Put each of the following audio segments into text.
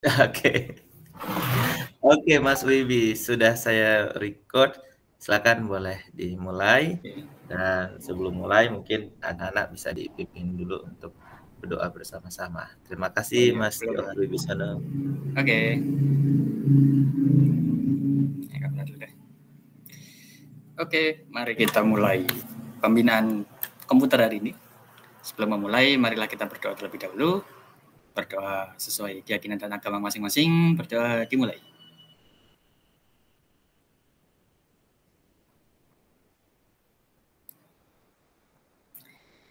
Oke. Oke, Mas Wibi, sudah saya record. Silakan boleh dimulai. Oke. Dan sebelum mulai, mungkin anak-anak bisa dipimpin dulu untuk berdoa bersama-sama. Terima Oh kasih, iya, Mas belum. Johar Wibisono. Oke. Ya, Kak, benar dulu deh. Oke, mari kita mulai pembinaan komputer hari ini. Sebelum memulai, marilah kita berdoa terlebih dahulu. Berdoa sesuai keyakinan dan agama masing-masing. Berdoa dimulai.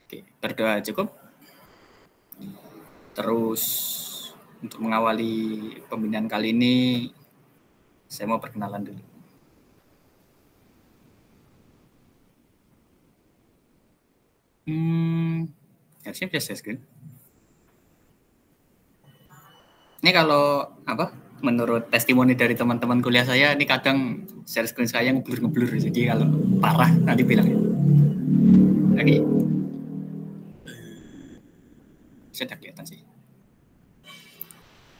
Oke, berdoa cukup. Terus untuk mengawali pembinaan kali ini, saya mau perkenalan dulu. Harusnya bisa share screen. Ini kalau apa? Menurut testimoni dari teman-teman kuliah saya, ini kadang share screen saya ngeblur. Jadi kalau parah nanti bilang ya. Oke. Sudah kelihatan sih.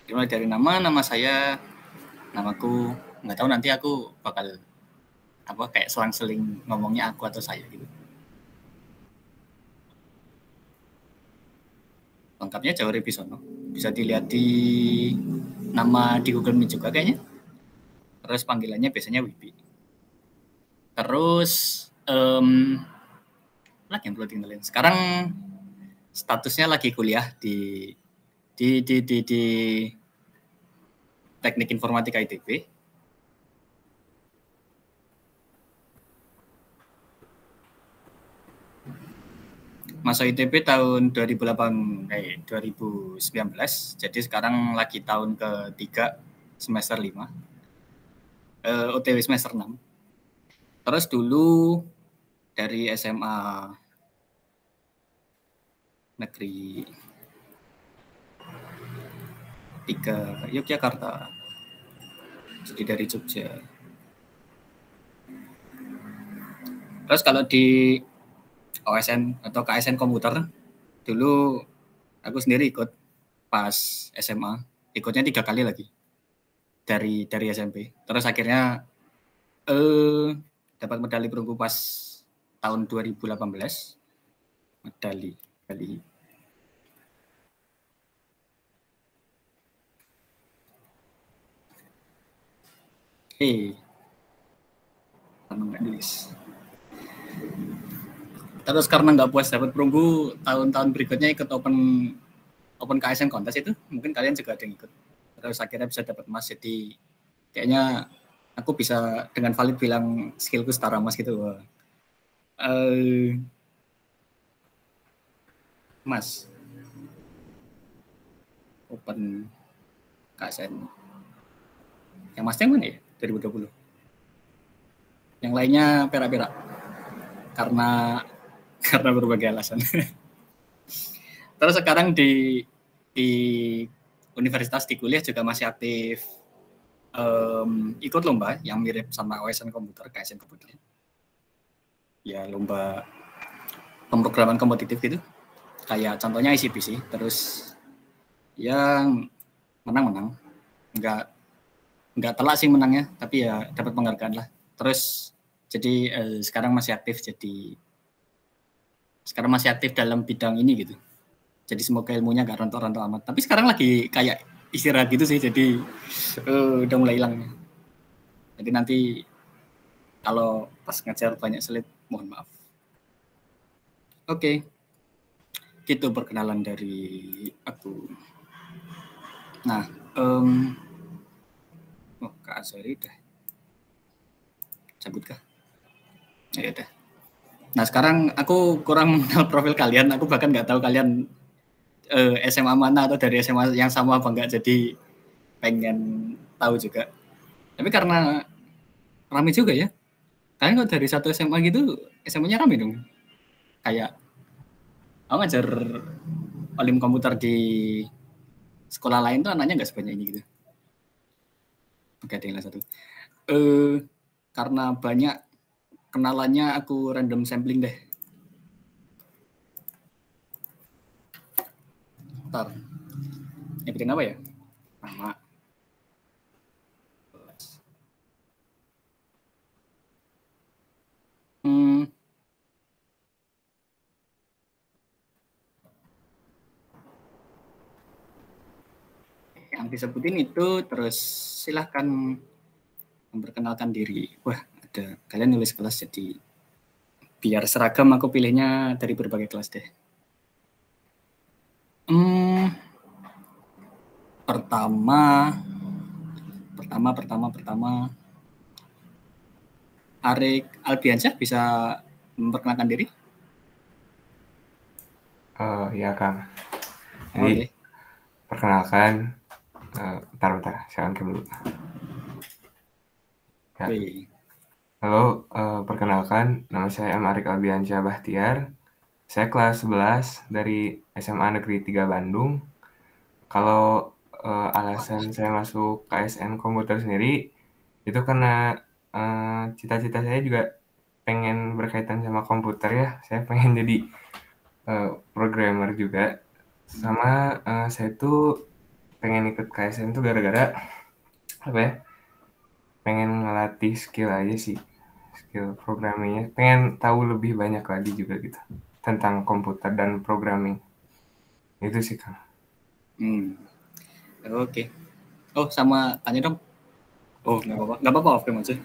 Dimulai dari nama saya, namaku, nggak tahu nanti aku bakal apa kayak selang-seling ngomongnya aku atau saya gitu. Lengkapnya Johar Wibisono. Bisa dilihat di nama di Google Meet juga kayaknya. Terus panggilannya biasanya Wibi. Terus lagi yang perlu tinggalin. Sekarang statusnya lagi kuliah di Teknik Informatika ITB. Masuk ITB tahun 2019. Jadi sekarang lagi tahun ketiga semester 5. OTW semester 6. Terus dulu dari SMA Negeri 3 Yogyakarta. Jadi dari Jogja. Terus kalau di OSN atau KSN komputer, dulu aku sendiri ikut pas SMA, ikutnya 3 kali lagi dari SMP. Terus akhirnya dapat medali perunggu pas tahun 2018. Medali. Nggak nulis. Terus karena nggak puas dapat perunggu, tahun-tahun berikutnya ikut open KSN kontes itu, mungkin kalian juga ada yang ikut. Terus akhirnya bisa dapat emas, jadi kayaknya aku bisa dengan valid bilang skillku setara emas gitu. Mas open KSN. Yang masnya mana ya? 2020. Yang lainnya perak-perak. Karena berbagai alasan. Terus sekarang di universitas di kuliah juga masih aktif ikut lomba yang mirip sama OSN komputer, KSN komputer. Ya lomba pemrograman kompetitif gitu. Kayak contohnya ICPC. Terus yang menang. Enggak telak sih menangnya, tapi ya dapat penghargaan lah. Terus jadi sekarang masih aktif dalam bidang ini gitu. Jadi semoga ilmunya gak rontok-rontok amat. Tapi sekarang lagi kayak istirahat gitu sih, jadi udah mulai hilang. Jadi nanti kalau pas ngajar banyak slide, mohon maaf. Oke. Gitu perkenalan dari aku. Nah, Kak Azari udah cabut kah? Ya udah. Nah sekarang aku kurang mengenal profil kalian. Aku bahkan nggak tahu kalian SMA mana atau dari SMA yang sama apa enggak. Jadi pengen tahu juga. Tapi karena rame juga ya. Kalian kalau dari satu SMA gitu, SMA-nya rame dong. Kayak aku ngajar olim komputer di sekolah lain tuh anaknya nggak sebanyak ini gitu. Oke, ada yang satu. Karena banyak kenalannya aku random sampling deh. Ntar. Nyebutin apa ya? Nama. Yang disebutin itu, terus silahkan memperkenalkan diri. Wah, ada kalian nulis kelas, jadi biar seragam aku pilihnya dari berbagai kelas deh. Pertama. Arik Albiansyah bisa memperkenalkan diri? Ya Kang. Jadi perkenalkan, bentar, saya angkat dulu. Ya. Halo, perkenalkan, nama saya M. Arik Albiansyah Bahtiar. Saya kelas 11 dari SMA Negeri 3 Bandung. Kalau alasan saya masuk KSN Komputer sendiri, itu karena cita-cita saya juga pengen berkaitan sama komputer ya. Saya pengen jadi programmer juga. Sama saya tuh pengen ikut KSN tuh gara-gara apa ya? Pengen ngelatih skill aja sih. Skill programmingnya. Pengen tahu lebih banyak lagi juga gitu tentang komputer dan programming. Itu sih Kang. Oke. Oh, sama tanya dong. Oh, nggak apa-apa, off cam aja.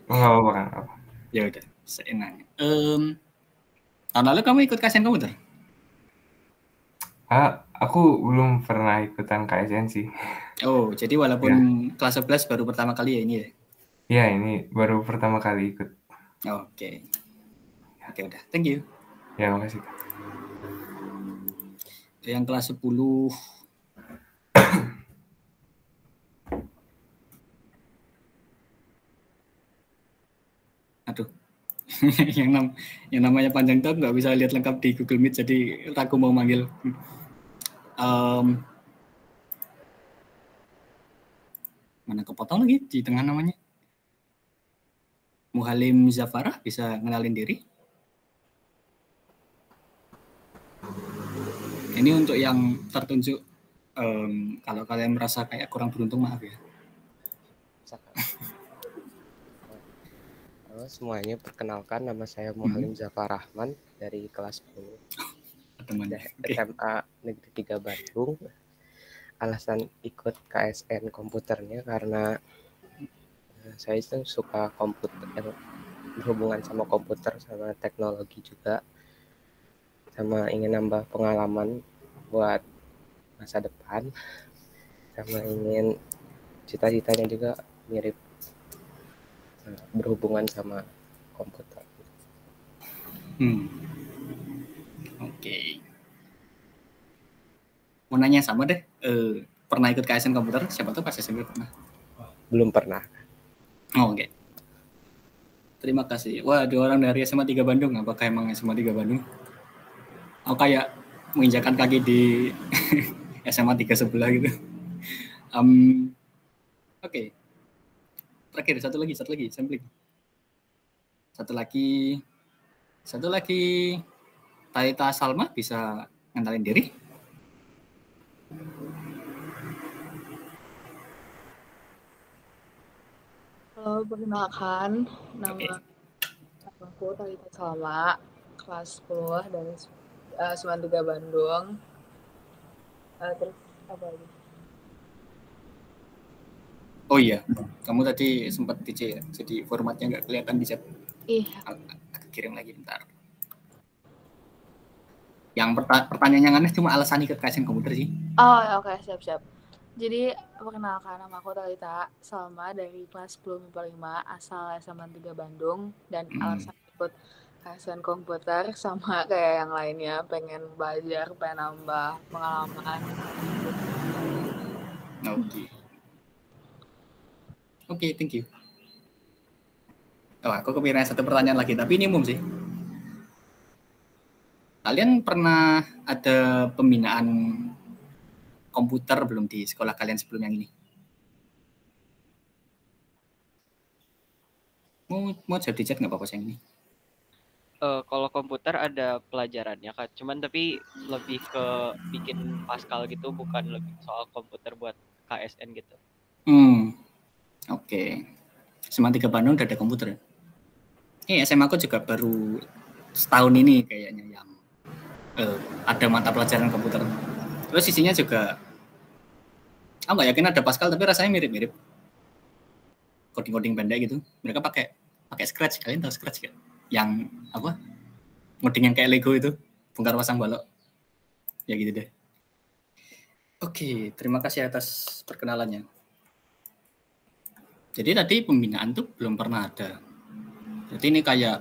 Nggak apa-apa Kang. Ya udah, seenaknya. Tahun lalu kamu ikut KSN Komputer? Aku belum pernah ikutan KSN sih. Oh, jadi walaupun kelas 11 baru pertama kali ya ini ya? Iya, ini baru pertama kali ikut. Oke, udah. Thank you. Ya, makasih. Yang kelas 10. Aduh. yang namanya panjang tahun nggak bisa lihat lengkap di Google Meet, jadi ragu mau manggil. Mana kepotong lagi di tengah namanya? Muhalim Zafarah, bisa ngenalin diri? Ini untuk yang tertunjuk. Kalau kalian merasa kayak kurang beruntung, maaf ya. Halo semuanya, perkenalkan nama saya Muhalim Zafar Rahman dari kelas 10 SMA Negeri 3 Bandung. Alasan ikut KSN komputernya karena saya itu suka komputer, berhubungan sama komputer sama teknologi juga, sama ingin nambah pengalaman buat masa depan, sama ingin cita-citanya juga mirip berhubungan sama komputer. Oke. Mau nanya sama deh, pernah ikut KSN komputer? Siapa tuh pas SMP pernah? Belum pernah. Oh, oke. Terima kasih. Wah, ada orang dari SMA 3 Bandung. Apakah emang SMA 3 Bandung? Oh, kayak menginjakan kaki di SMA 3 sebelah gitu. Oke. Terakhir, satu lagi, sampling. Satu lagi, Taita Salma bisa ngenalin diri? Halo, perkenalkan, nama aku Taita Salma, kelas 10 dari 93 Bandung. Terus apa lagi? Oh iya, kamu tadi sempat DC ya, jadi formatnya nggak kelihatan di chat. Iya. Aku kirim lagi bentar. Yang pertanyaan yang aneh cuma alasan ikut KSN komputer sih. Oh, oke, siap. Jadi, perkenalkan, nama aku Taita Salma dari kelas 10 MIPA 5, asal SMA 3 Bandung, dan alasan ikut KSN komputer sama kayak yang lainnya, pengen belajar, pengen nambah pengalaman. Oke, thank you. Oh, aku kepikiran satu pertanyaan lagi, tapi ini umum sih. Kalian pernah ada pembinaan komputer belum di sekolah kalian sebelum yang ini? Mau jawab di chat nggak apa-apa yang ini? Kalau komputer ada pelajarannya Kak, cuman tapi lebih ke bikin Pascal gitu, bukan lebih soal komputer buat KSN gitu. Oke. SMA 3 Bandung udah ada komputer ya? SMA aku juga baru setahun ini kayaknya yang ada mata pelajaran komputer. Terus isinya juga Aku nggak yakin ada Pascal, tapi rasanya mirip-mirip. Coding-coding pendek gitu. Mereka pakai Scratch. Kalian tahu Scratch gak? Yang apa? Ngoding yang kayak Lego itu, bongkar pasang balok. Ya gitu deh. Oke, terima kasih atas perkenalannya. Jadi tadi pembinaan tuh belum pernah ada. Jadi ini kayak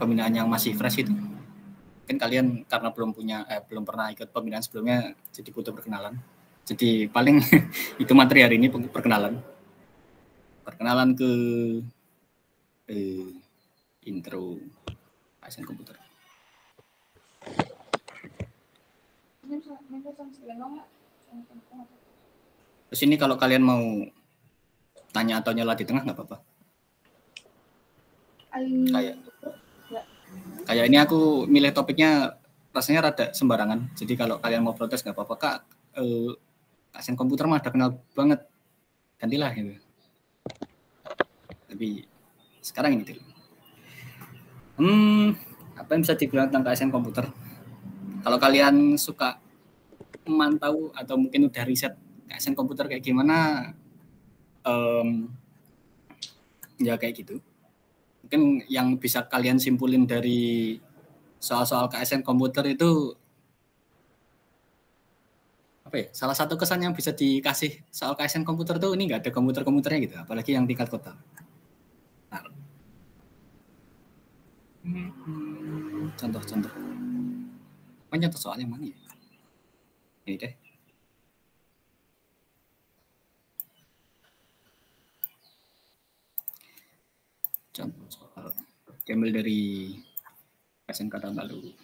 pembinaan yang masih fresh itu. Mungkin kalian karena belum pernah ikut pembinaan sebelumnya, jadi butuh perkenalan. Jadi paling itu materi hari ini perkenalan. Perkenalan ke intro ASN komputer. Terus ini kalau kalian mau tanya atau nyala di tengah nggak apa-apa. Kayak ini aku milih topiknya rasanya rada sembarangan. Jadi kalau kalian mau protes nggak apa-apa, Kak. ASN komputer mah udah kenal banget. Gantilah gitu. Tapi sekarang ini dulu. Apa yang bisa dibilang tentang ASN komputer? Kalau kalian suka memantau atau mungkin udah riset ASN komputer kayak gimana, ya kayak gitu. Mungkin yang bisa kalian simpulin dari soal-soal ASN komputer itu apa ya? Salah satu kesan yang bisa dikasih soal ASN komputer tuh ini nggak ada komputernya gitu, apalagi yang tingkat kota. Nah, contoh. Contoh soal yang mana ya? Ini deh. Contoh soal diambil dari ASN kata lalu.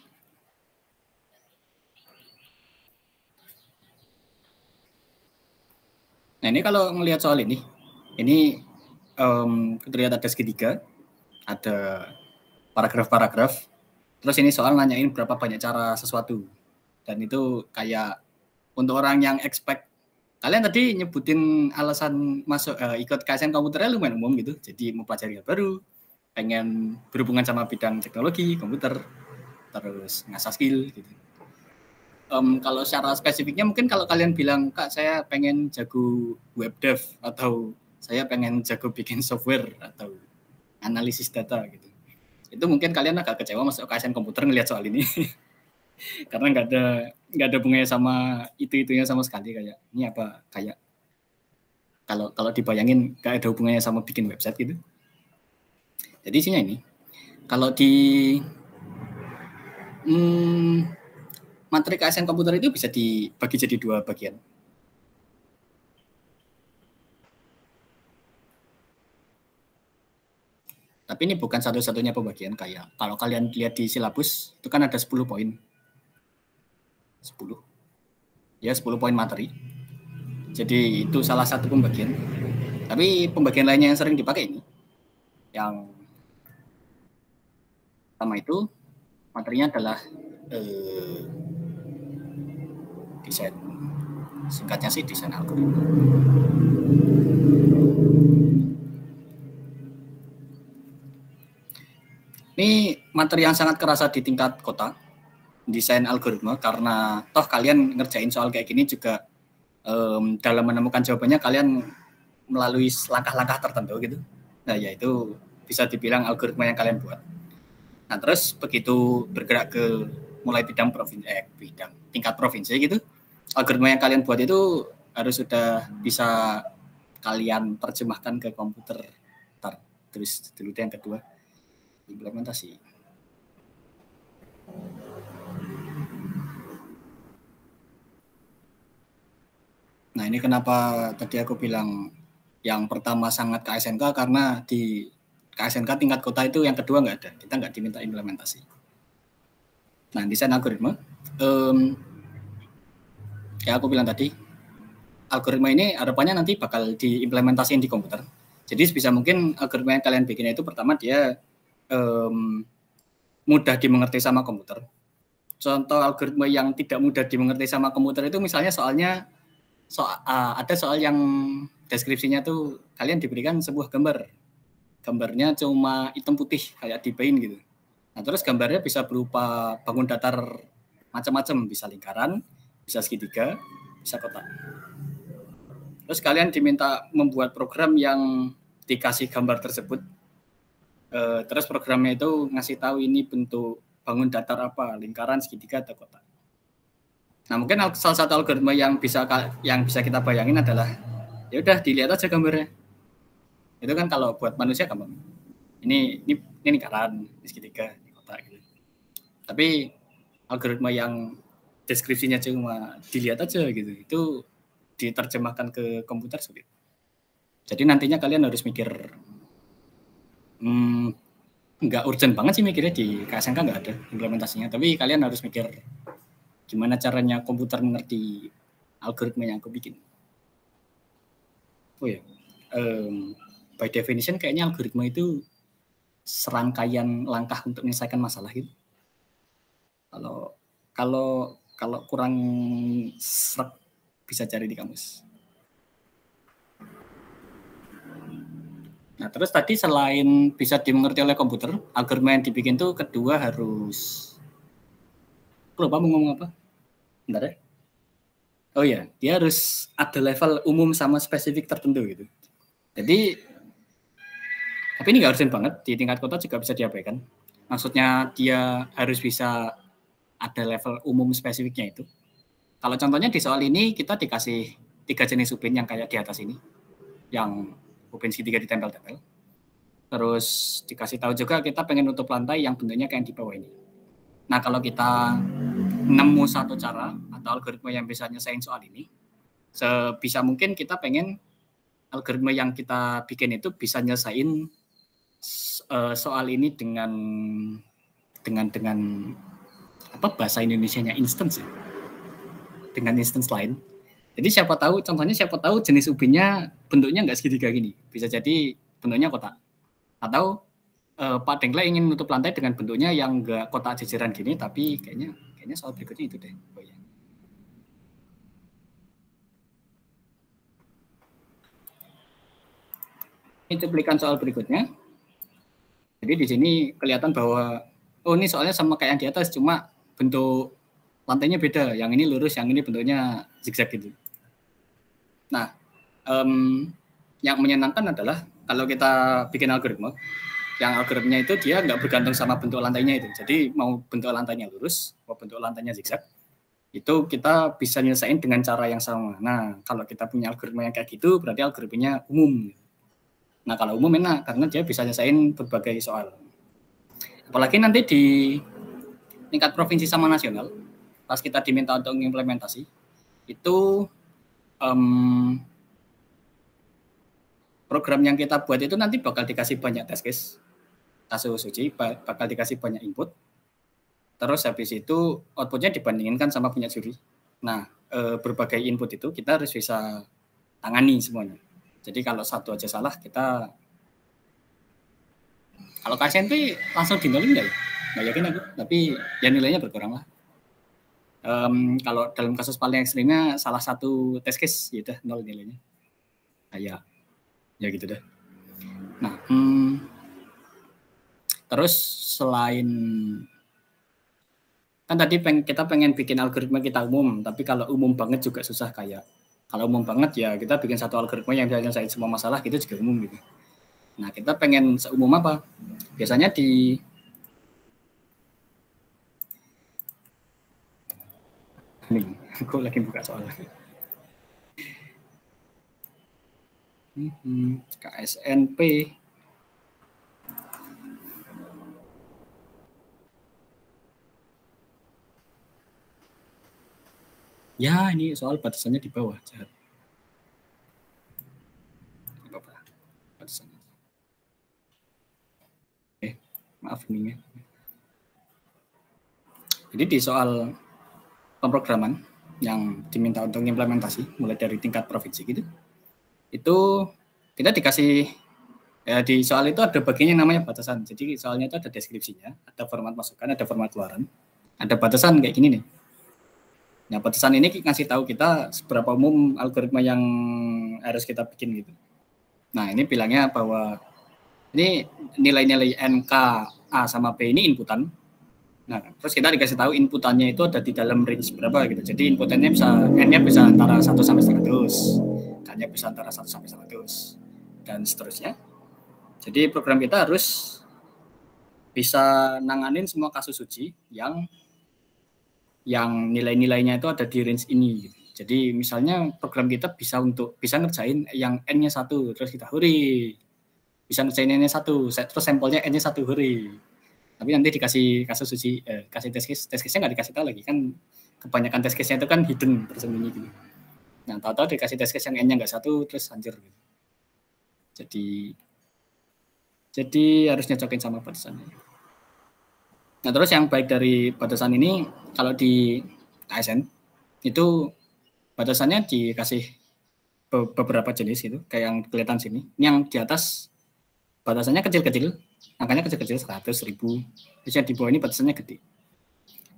Nah ini kalau melihat soal ini terlihat ada segitiga, ada paragraf-paragraf. Terus ini soal nanyain berapa banyak cara sesuatu. Dan itu kayak untuk orang yang expect, kalian tadi nyebutin alasan masuk ikut KSN komputernya lumayan umum gitu. Jadi mau pelajari hal baru, pengen berhubungan sama bidang teknologi, komputer, terus ngasah skill gitu. Kalau secara spesifiknya mungkin kalau kalian bilang, Kak saya pengen jago web dev, atau saya pengen jago bikin software, atau analisis data gitu. Itu mungkin kalian agak kecewa masuk KSN komputer ngelihat soal ini. Karena nggak ada hubungannya sama itunya sama sekali. Kayak ini apa, kayak kalau dibayangin nggak ada hubungannya sama bikin website gitu. Jadi isinya ini, kalau di materi KSN komputer itu bisa dibagi jadi 2 bagian. Tapi ini bukan satu-satunya pembagian. Kayak kalau kalian lihat di silabus itu kan ada 10 poin. 10 poin materi. Jadi itu salah satu pembagian. Tapi pembagian lainnya yang sering dipakai ini, yang pertama itu materinya adalah desain. Singkatnya sih desain algoritma. Ini materi yang sangat kerasa di tingkat kota, desain algoritma, karena toh kalian ngerjain soal kayak gini juga dalam menemukan jawabannya kalian melalui langkah-langkah tertentu gitu. Nah, yaitu bisa dibilang algoritma yang kalian buat. Nah, terus begitu bergerak ke mulai bidang tingkat provinsi gitu, algoritma yang kalian buat itu harus sudah bisa kalian terjemahkan ke komputer. Terus dulu yang kedua, implementasi. Nah, ini kenapa tadi aku bilang yang pertama sangat KSNK, karena di KSNK tingkat kota itu yang kedua nggak ada. Kita nggak diminta implementasi. Nah, desain algoritma. Ya aku bilang tadi, algoritma ini harapannya nanti bakal diimplementasiin di komputer. Jadi sebisa mungkin algoritma yang kalian bikin itu pertama dia mudah dimengerti sama komputer. Contoh algoritma yang tidak mudah dimengerti sama komputer itu misalnya ada soal yang deskripsinya tuh kalian diberikan sebuah gambarnya cuma hitam putih kayak di Paint gitu. Nah terus gambarnya bisa berupa bangun datar macam-macam, bisa lingkaran, bisa segitiga, bisa kotak. Terus kalian diminta membuat program yang dikasih gambar tersebut. Terus programnya itu ngasih tahu ini bentuk bangun datar apa, lingkaran, segitiga, atau kotak. Nah, mungkin salah satu algoritma yang bisa kita bayangin adalah ya udah dilihat aja gambarnya. Itu kan kalau buat manusia gampang. Ini lingkaran, ini segitiga, ini kotak gitu. Tapi algoritma yang deskripsinya cuma dilihat aja gitu, itu diterjemahkan ke komputer sulit. Jadi nantinya kalian harus mikir, nggak urgent banget sih mikirnya, di KSNK nggak ada implementasinya, tapi kalian harus mikir gimana caranya komputer mengerti algoritma yang aku bikin. Oh ya, by definition kayaknya algoritma itu serangkaian langkah untuk menyelesaikan masalah gitu. Kalau kurang srek bisa cari di kamus. Nah, terus tadi selain bisa dimengerti oleh komputer, algoritma yang dibikin tuh kedua harus... Aku lupa mau ngomong apa? Bentar ya. Oh iya, dia harus ada level umum sama spesifik tertentu gitu. Jadi, tapi ini nggak urgent banget, di tingkat kota juga bisa diabaikan. Maksudnya dia harus bisa ada level umum spesifiknya itu. Kalau contohnya di soal ini kita dikasih 3 jenis upin yang kayak di atas ini, yang upin segitiga ditempel-tempel. Terus dikasih tahu juga kita pengen nutup lantai yang bentuknya kayak di bawah ini. Nah, kalau kita nemu satu cara atau algoritma yang bisa nyelesain soal ini, sebisa mungkin kita pengen algoritma yang kita bikin itu bisa nyelesain soal ini dengan apa bahasa Indonesianya, instance ya? Dengan instance lain. Jadi siapa tahu jenis ubinnya bentuknya nggak segitiga gini, bisa jadi bentuknya kotak. Atau Pak Dengkle ingin nutup lantai dengan bentuknya yang nggak kotak jajaran gini, tapi kayaknya soal berikutnya itu deh. Oh, ya. Ini cuplikan soal berikutnya. Jadi di sini kelihatan bahwa ini soalnya sama kayak yang di atas, cuma bentuk lantainya beda. Yang ini lurus, yang ini bentuknya zigzag gitu. Nah, yang menyenangkan adalah kalau kita bikin algoritma, yang algoritmanya itu dia nggak bergantung sama bentuk lantainya itu. Jadi mau bentuk lantainya lurus, mau bentuk lantainya zigzag, itu kita bisa nyelesain dengan cara yang sama. Nah, kalau kita punya algoritma yang kayak gitu, berarti algoritmanya umum. Nah, kalau umum enak, karena dia bisa nyelesain berbagai soal. Apalagi nanti di tingkat provinsi sama nasional, pas kita diminta untuk implementasi, itu program yang kita buat itu nanti bakal dikasih banyak test case, kasus uji, bakal dikasih banyak input, terus habis itu outputnya dibandingkan sama punya juri. Nah, berbagai input itu kita harus bisa tangani semuanya. Jadi kalau satu aja salah, kita kalau KSNP langsung dinolin nggak ya? Nggak yakin aku, tapi ya nilainya berkurang lah. Kalau dalam kasus paling ekstrimnya salah satu test case ya udah 0 nilainya. Kayak ya gitu deh. Nah, terus selain kan tadi kita pengen bikin algoritma kita umum, tapi kalau umum banget juga susah. Kayak kalau umum banget ya kita bikin satu algoritma yang bisa nyelesain semua masalah, gitu juga umum gitu. Nah, kita pengen seumum apa? Biasanya di nih, aku lagi buka soal. KSNP. Ya, ini soal batasannya di bawah. Jahat. Apa? Batasannya. Maaf ini. Jadi di soal pemrograman yang diminta untuk implementasi mulai dari tingkat provinsi gitu, itu kita dikasih ya, di soal itu ada bagian yang namanya batasan. Jadi soalnya itu ada deskripsinya, ada format masukan, ada format keluaran, ada batasan kayak gini nih. Nah, batasan ini ngasih tahu kita seberapa umum algoritma yang harus kita bikin gitu. Nah, ini bilangnya bahwa ini nilai-nilai NK A sama B ini inputan. Nah, terus kita dikasih tahu inputannya itu ada di dalam range berapa gitu. Jadi inputannya bisa N-nya bisa antara 1 sampai 100. hanya bisa antara 1 sampai 100 dan seterusnya. Jadi program kita harus bisa nanganin semua kasus uji yang nilai-nilainya itu ada di range ini. Jadi misalnya program kita bisa ngerjain yang N-nya 1, terus kita hore. Bisa ngerjain N-nya 1, terus sampelnya N-nya 1, hore. Tapi nanti dikasih kasus uji, kasih test case-nya nggak dikasih tahu lagi. Kan kebanyakan test case-nya itu kan hidden, tersembunyi gitu. Nah, tahu-tahu dikasih test case yang N-nya nggak 1, terus hancur gitu. Jadi harus nyocokin sama batasannya. Nah, terus yang baik dari batasan ini, kalau di ASN, itu batasannya dikasih beberapa jenis itu, kayak yang kelihatan sini. Yang di atas batasannya kecil-kecil, angkanya kecil-kecil 100, 1000. Terus yang di bawah ini batasannya gede.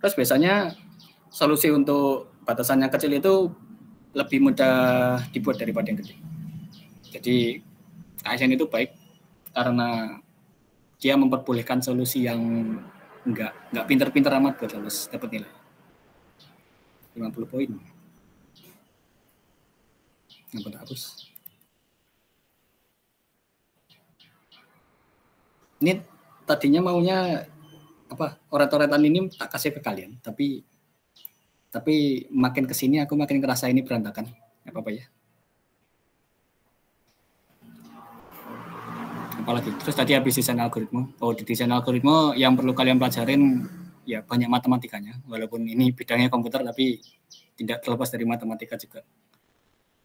Terus biasanya solusi untuk batasan yang kecil itu lebih mudah dibuat daripada yang gede. Jadi ASN itu baik karena dia memperbolehkan solusi yang enggak pinter-pinter amat buat lulus dapat nilai 50 poin. Yang hapus. Ini tadinya maunya oret-oretan ini tak kasih ke kalian, tapi makin kesini aku makin ngerasa ini berantakan. Nggak apa-apa ya. Apalagi terus tadi habis desain algoritma. Di desain algoritma yang perlu kalian pelajarin ya banyak matematikanya, walaupun ini bidangnya komputer tapi tidak terlepas dari matematika juga.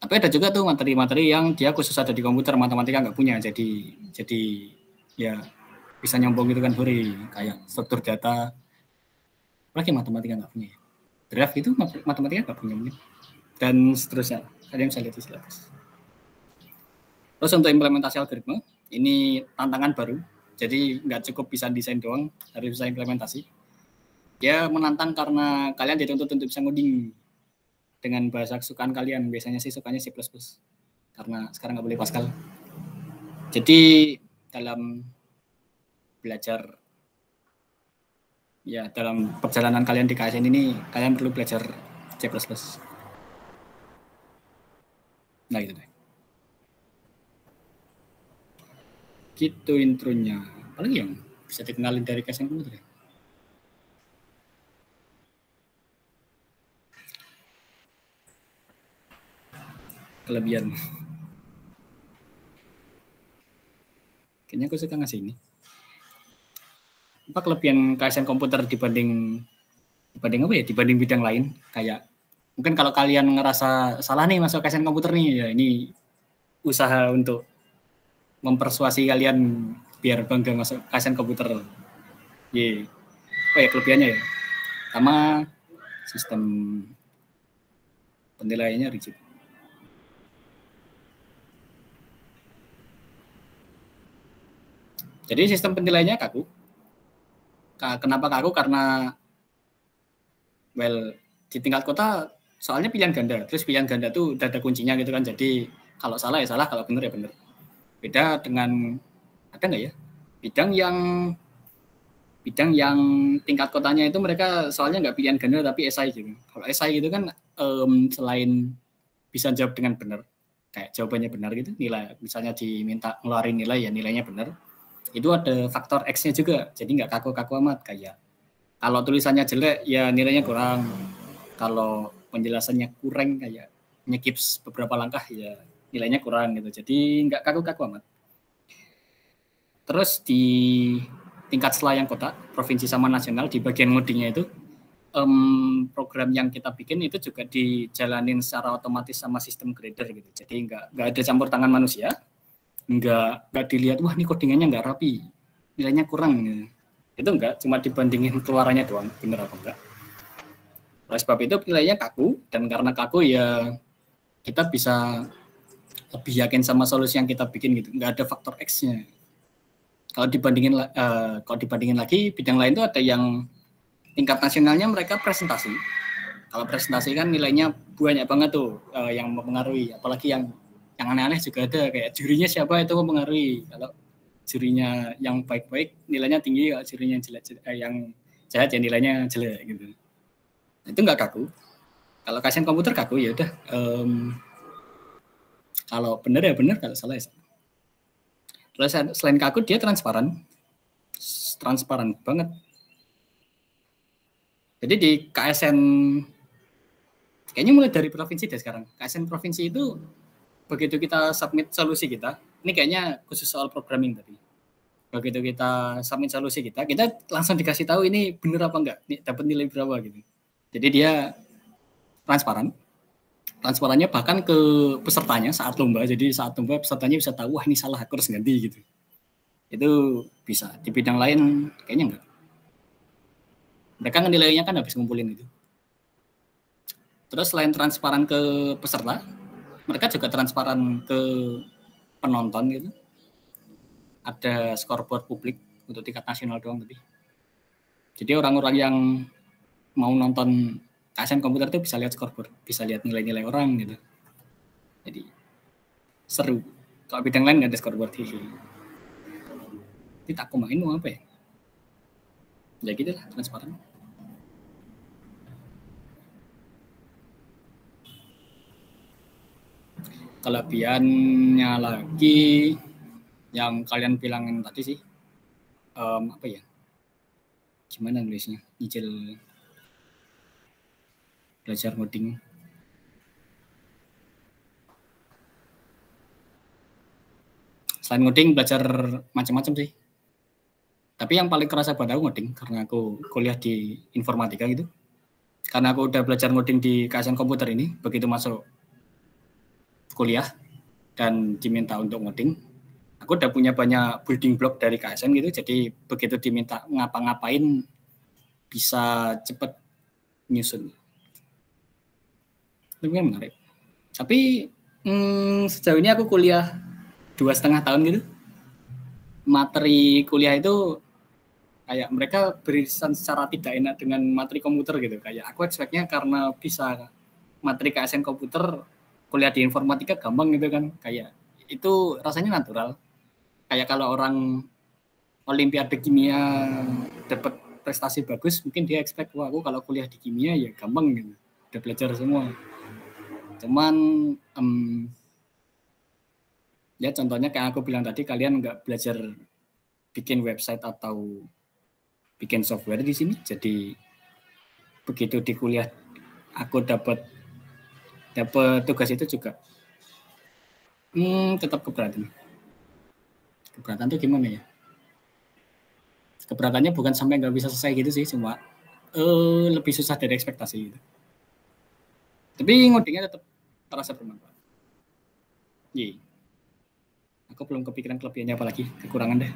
Tapi ada juga tuh materi-materi yang dia khusus ada di komputer, matematika nggak punya, jadi ya bisa nyombong gitu kan, kayak struktur data, apalagi matematika nggak punya. Draft itu matematika nggak punya mungkin, dan seterusnya. Kalian bisa lihat di silabus. Terus untuk implementasi algoritma, ini tantangan baru, jadi nggak cukup bisa desain doang, harus bisa implementasi. Ya menantang karena kalian dituntut untuk bisa ngoding dengan bahasa kesukaan kalian. Biasanya sih sukanya C++, karena sekarang nggak boleh Pascal. Jadi dalam belajar, ya dalam perjalanan kalian di KSN ini, kalian perlu belajar C++. Nah itu deh. Gitu intronya. Apalagi yang bisa dikenalin dari KSN komputer ya? Kelebihan. Kayaknya aku suka ngasih ini. Apa kelebihan KSN komputer dibanding apa ya? Dibanding bidang lain, kayak mungkin kalau kalian ngerasa salah nih masuk KSN komputer nih, ya ini usaha untuk mempersuasi kalian biar bangga masuk KSN komputer. Kelebihannya ya. Sama sistem penilaiannya rigid. Jadi sistem penilaiannya kaku. Kenapa kaku? Karena di tingkat kota soalnya pilihan ganda. Terus pilihan ganda tuh udah ada kuncinya gitu kan. Jadi kalau salah ya salah, kalau benar ya benar. Beda dengan ada nggak ya? Bidang yang tingkat kotanya itu mereka soalnya nggak pilihan ganda tapi esai gitu. Kalau esai gitu kan selain bisa jawab dengan benar, kayak jawabannya benar gitu, nilai misalnya diminta ngeluarin nilai ya nilainya benar. Itu ada faktor X-nya juga, jadi nggak kaku-kaku amat. Kayak kalau tulisannya jelek ya nilainya kurang, kalau penjelasannya kurang kayak nyekips beberapa langkah ya nilainya kurang gitu, jadi nggak kaku-kaku amat. Terus di tingkat selayang kota, provinsi sama nasional, di bagian ngodingnya itu program yang kita bikin itu juga dijalanin secara otomatis sama sistem grader gitu, jadi nggak ada campur tangan manusia. Nggak dilihat, wah ini codingannya nggak rapi, nilainya kurang gitu. Itu enggak, cuma dibandingin keluarannya doang, bener apa enggak. Oleh sebab itu nilainya kaku, dan karena kaku ya kita bisa lebih yakin sama solusi yang kita bikin gitu, nggak ada faktor X-nya. Kalau dibandingin lagi bidang lain itu ada yang tingkat nasionalnya mereka presentasi. Kalau presentasi kan nilainya banyak banget tuh yang mempengaruhi, apalagi yang aneh-aneh juga ada, kayak jurinya siapa itu mempengaruhi. Kalau jurinya yang baik-baik nilainya tinggi, kalau jurinya yang jelek yang jahat ya nilainya jelek gitu. Itu nggak kaku. Kalau KSN komputer kaku ya udah Kalau benar ya benar, kalau salah ya salah. Terus selain kaku dia transparan banget. Jadi di KSN kayaknya mulai dari provinsi deh sekarang. KSN provinsi itu begitu kita submit solusi kita, ini kayaknya khusus soal programming tadi. Begitu kita submit solusi kita langsung dikasih tahu ini benar apa enggak, dapat nilai berapa gitu. Jadi dia transparannya bahkan ke pesertanya saat lomba. Jadi saat lomba pesertanya bisa tahu, wah ini salah, aku harus ganti gitu. Itu bisa. Di bidang lain kayaknya enggak. Mereka nilainya kan habis ngumpulin itu. Terus selain transparan ke peserta, mereka juga transparan ke penonton gitu. Ada scoreboard publik untuk tingkat nasional doang tapi. Jadi orang-orang yang mau nonton KSN komputer itu bisa lihat scoreboard, bisa lihat nilai-nilai orang gitu. Jadi seru. Kalau bidang lain nggak ada scoreboard sih. Ini tak main mau apa ya? Ya gitu lah, transparan. Kelebihannya lagi yang kalian bilangin tadi sih, apa ya? Gimana nulisnya? Nyicil belajar ngoding. Selain ngoding belajar macam-macam sih. Tapi yang paling kerasa buat aku ngoding karena aku kuliah di informatika gitu. Karena aku udah belajar ngoding di KSN komputer ini, begitu masuk kuliah dan diminta untuk ngoding, aku udah punya banyak building block dari KSN gitu. Jadi begitu diminta ngapa-ngapain bisa cepet nyusun. Itu kan menarik. Tapi sejauh ini aku kuliah 2,5 tahun gitu. Materi kuliah itu kayak mereka berisan secara tidak enak dengan materi komputer gitu. Kayak aku expect-nya karena bisa materi KSN komputer, kuliah di informatika gampang gitu kan. Kayak itu rasanya natural. Kayak kalau orang olimpiade kimia dapat prestasi bagus, mungkin dia expect, wah aku kalau kuliah di kimia ya gampang gitu. Udah belajar semua. Cuman ya contohnya kayak aku bilang tadi, kalian nggak belajar bikin website atau bikin software di sini. Jadi begitu di kuliah aku dapat tugas itu juga tetap keberatan. Keberatan tuh gimana ya? Keberatannya bukan sampai nggak bisa selesai gitu sih, cuma lebih susah dari ekspektasi gitu. Tapi ngodingnya tetap terasa bermanfaat. Iya. Aku belum kepikiran kelebihannya apa lagi, kekurangan deh.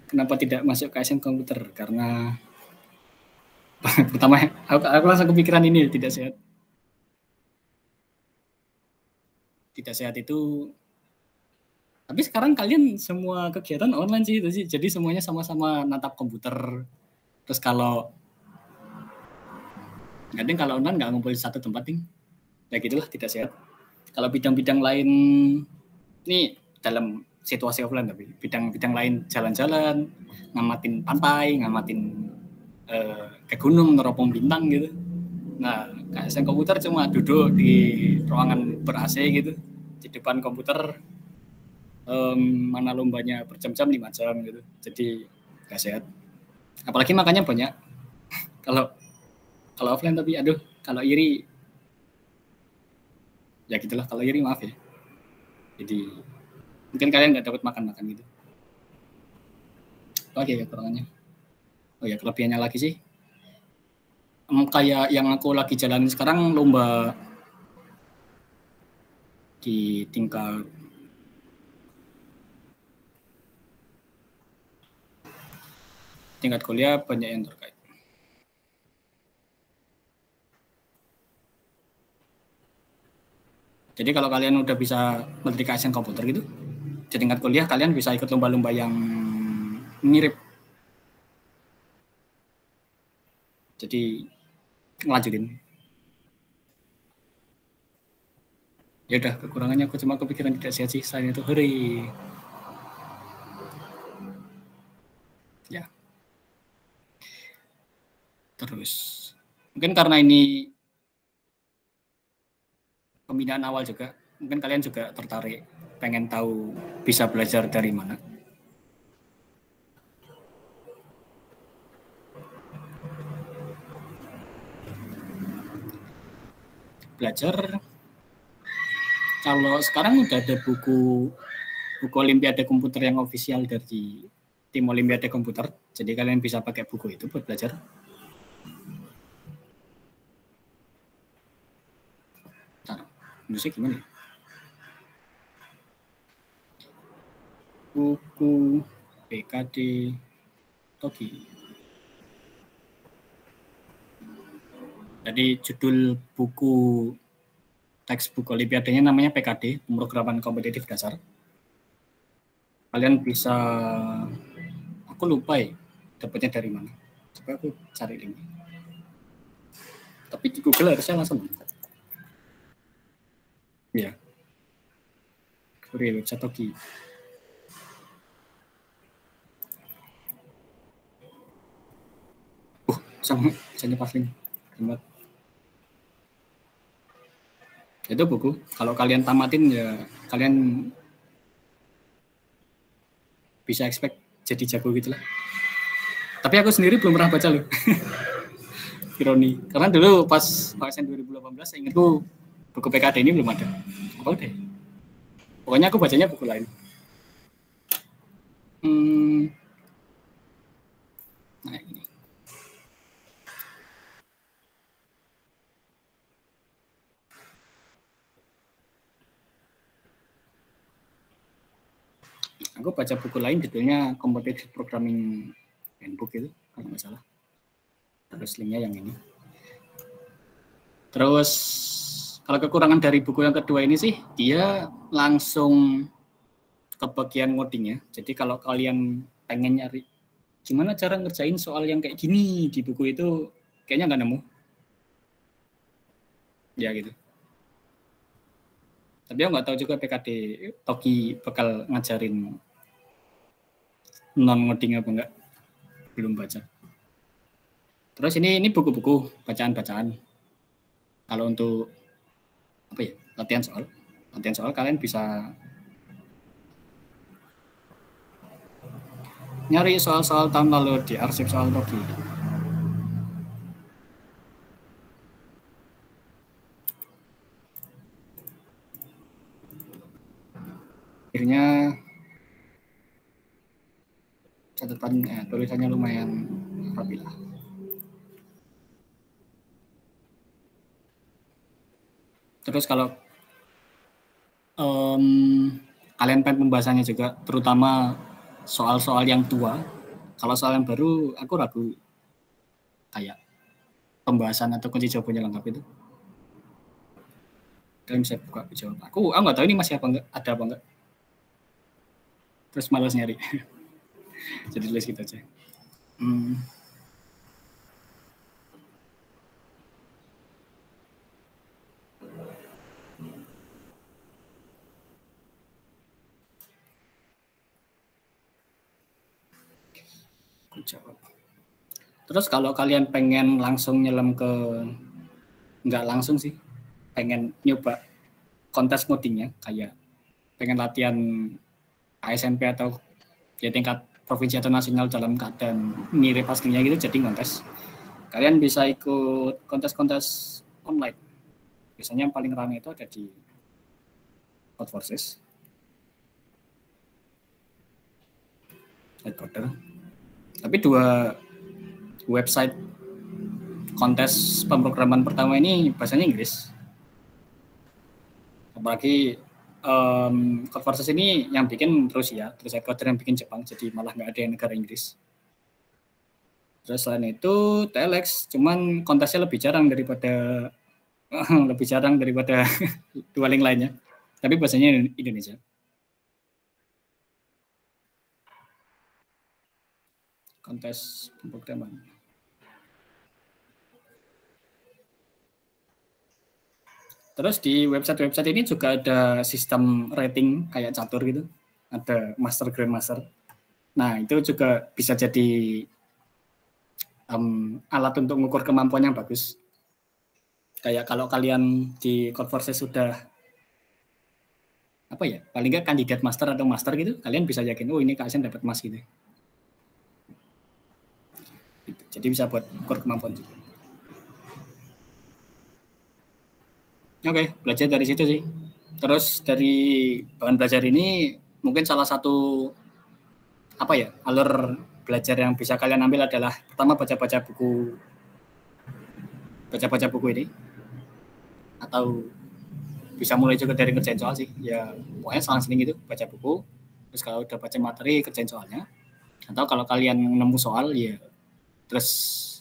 Kenapa tidak masuk KSN komputer? Karena pertama aku langsung kepikiran ini, tidak sehat. Tidak sehat itu. Tapi sekarang kalian semua kegiatan online sih itu sih. Jadi semuanya sama-sama natap komputer. Terus kalau online nggak ngumpul di satu tempat nih. Ya gitulah, tidak sehat. Kalau bidang-bidang lain ini dalam situasi offline, tapi bidang-bidang lain jalan-jalan, ngamatin pantai, ngamatin ke gunung, neropong bintang gitu. Nah, KSN komputer cuma duduk di ruangan ber-AC gitu, di depan komputer, mana lombanya berjam-jam, 5 jam gitu. Jadi gak sehat. Apalagi makannya banyak. Kalau offline tapi aduh, kalau iri ya gitulah, kalau iri maaf ya. Jadi mungkin kalian nggak dapat makan gitu. Oke, kekurangannya. Oh ya, kelebihannya lagi sih. Kayak yang aku lagi jalanin sekarang, lomba di tingkat kuliah banyak yang terkait. Jadi kalau kalian udah bisa menteri KSN komputer gitu, di tingkat kuliah kalian bisa ikut lomba-lomba yang mirip. Jadi ngelanjutin. Ya udah, kekurangannya aku cuma kepikiran tidak sehat sih. Selain itu, hore. Ya. Terus mungkin karena ini pembinaan awal juga. Mungkin kalian juga tertarik, pengen tahu bisa belajar dari mana. Belajar, kalau sekarang udah ada buku Olimpiade Komputer yang official dari tim Olimpiade Komputer, jadi kalian bisa pakai buku itu buat belajar. Nah, musik gimana? Buku PKD Togi. Jadi judul buku textbook Olimpiadanya namanya PKD, Pemrograman Kompetitif Dasar. Kalian bisa, aku lupa ya, dapatnya dari mana. Coba aku cari link. Tapi di Google harusnya langsung. Ya. Kurir Togi. Sama saya pas link. Selamat. Itu buku, kalau kalian tamatin ya kalian bisa expect jadi jago gitu lah. Tapi aku sendiri belum pernah baca loh. Ironi, karena dulu pas KSN 2018 saya ingatku buku PKD ini belum ada. Apa deh? Pokoknya aku bacanya buku lain. Nah ini. Aku baca buku lain judulnya Competitive Programming Handbook itu kalau nggak salah. Terus linknya yang ini. Terus kalau kekurangan dari buku yang kedua ini sih dia langsung ke bagian ngoding ya. Jadi kalau kalian pengen nyari gimana cara ngerjain soal yang kayak gini di buku itu kayaknya nggak nemu. Ya gitu. Tapi aku nggak tahu juga PKD Togi bakal ngajarin non-ngoding apa enggak, belum baca. Terus ini buku-buku bacaan-bacaan. Kalau untuk apa ya, latihan soal kalian bisa nyari soal-soal tahun lalu di arsip soal Togi. Akhirnya catatan tulisannya lumayan rapi lah. Terus kalau kalian pengen pembahasannya juga, terutama soal-soal yang tua. Kalau soal yang baru, aku ragu kayak pembahasan atau kunci jawabannya lengkap itu. Kalian bisa buka jawab. Aku nggak tahu ini masih apa enggak, ada apa enggak. Terus malas nyari. Jadi tulis gitu aja. Aku jawab. Terus kalau kalian pengen langsung nyelam ke, nggak langsung sih, pengen nyoba kontes ngodingnya, kayak pengen latihan ASMP atau ya tingkat provinsi atau nasional dalam keadaan mirip aslinya gitu, jadi kontes. Kalian bisa ikut kontes-kontes online. Biasanya yang paling ramai itu ada di Codeforces, Headquarter. Tapi dua website kontes pemrograman pertama ini bahasanya Inggris. Apalagi Codeforces ini yang bikin Rusia, terus Headquarter yang bikin Jepang, jadi malah nggak ada yang negara Inggris. Terus selain itu TLX, cuman kontesnya lebih jarang daripada dua link lainnya. Tapi bahasanya Indonesia. Kontes pemrograman. Terus di website ini juga ada sistem rating kayak catur gitu. Ada master, grandmaster. Nah, itu juga bisa jadi alat untuk mengukur kemampuan yang bagus. Kayak kalau kalian di Codeforces sudah apa ya, paling nggak kandidat master atau master gitu, kalian bisa yakin, oh ini KSN dapat mas gitu. Jadi bisa buat ukur kemampuan juga. Oke, belajar dari situ sih. Terus dari bahan belajar ini mungkin salah satu apa ya, alur belajar yang bisa kalian ambil adalah pertama baca-baca buku ini, atau bisa mulai juga dari kerjain soal sih. Ya pokoknya selang-seling gitu, baca buku. Terus kalau udah baca materi, kerjain soalnya. Atau kalau kalian nemu soal ya terus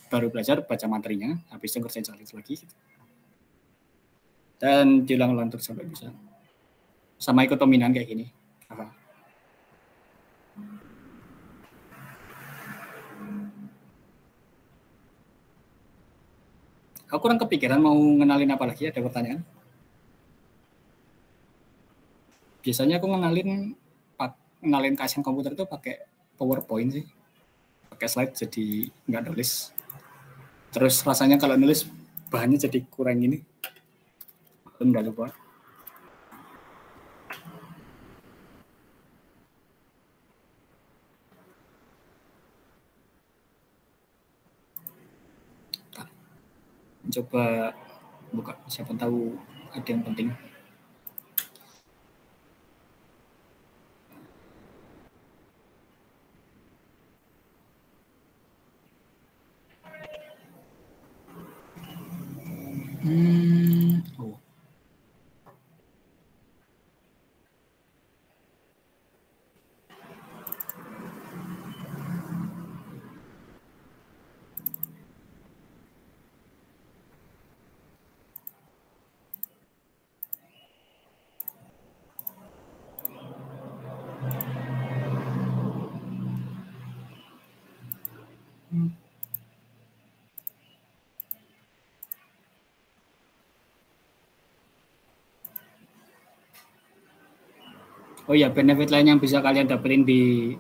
baru belajar baca materinya, habis itu kerjain soal itu lagi gitu. Dan diulang-ulang terus sampai bisa. Sama ikut pembinaan kayak gini. Apa? Aku kurang kepikiran mau ngenalin apa lagi, ada pertanyaan? Biasanya aku ngenalin KSN komputer itu pakai PowerPoint sih. Pakai slide jadi nggak nulis. Terus rasanya kalau nulis bahannya jadi kurang ini. Enggak lupa. Coba buka, siapa tahu ada yang penting. Oh. Oh iya, benefit lain yang bisa kalian dapetin di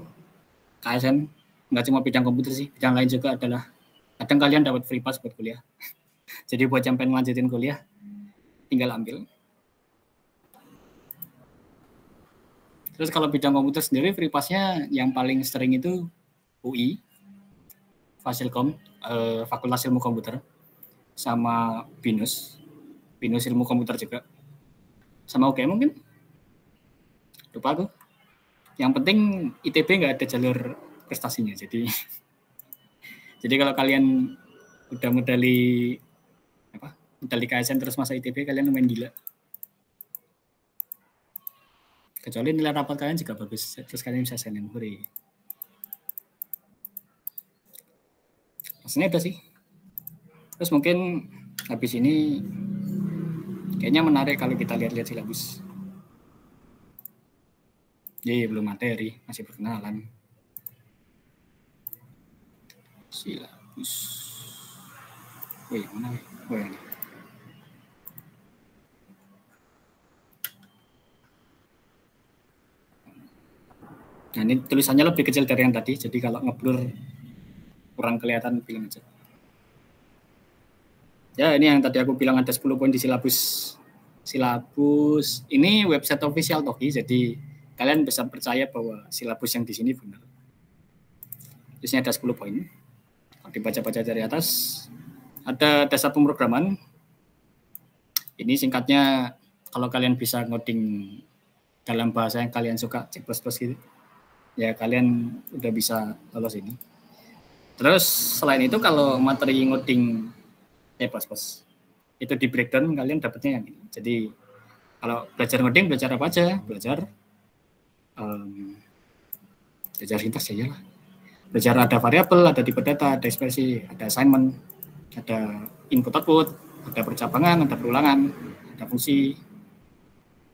KSN, nggak cuma bidang komputer sih, bidang lain juga adalah kadang kalian dapat free pass buat kuliah. Jadi buat yang pengen lanjutin kuliah, tinggal ambil. Terus kalau bidang komputer sendiri, free pass-nya yang paling sering itu UI, Fasilkom, Fakultas Ilmu Komputer, sama BINUS Ilmu Komputer juga, sama UGM mungkin. Lupa aku. Yang penting ITB nggak ada jalur prestasinya. Jadi kalau kalian udah medali KSN terus masa ITB, kalian lumayan gila. Kecuali nilai rapat kalian juga bagus, terus kalian bisa SNM. Maksudnya udah sih. Terus mungkin habis ini kayaknya menarik kalau kita lihat-lihat silabus. Jadi belum materi, masih perkenalan. Silabus. Wih, mana? Oh, ini. Nah, ini tulisannya lebih kecil dari yang tadi, jadi kalau ngeblur kurang kelihatan, bilang aja. Ya, ini yang tadi aku bilang ada 10 poin di silabus. Silabus ini website official Toki, jadi kalian bisa percaya bahwa silabus yang di sini benar. Di sini ada 10 poin. Kalau dibaca-baca dari atas, ada dasar pemrograman. Ini singkatnya, kalau kalian bisa ngoding dalam bahasa yang kalian suka, C++ gitu, ya kalian udah bisa lolos ini. Terus selain itu, kalau materi ngoding C++, itu di breakdown kalian dapatnya yang ini. Jadi kalau belajar ngoding, belajar apa aja? Belajar sintaks aja lah. Belajar ada variabel, ada tipe data, ada ekspresi, ada assignment, ada input-output, ada percabangan, ada perulangan, ada fungsi.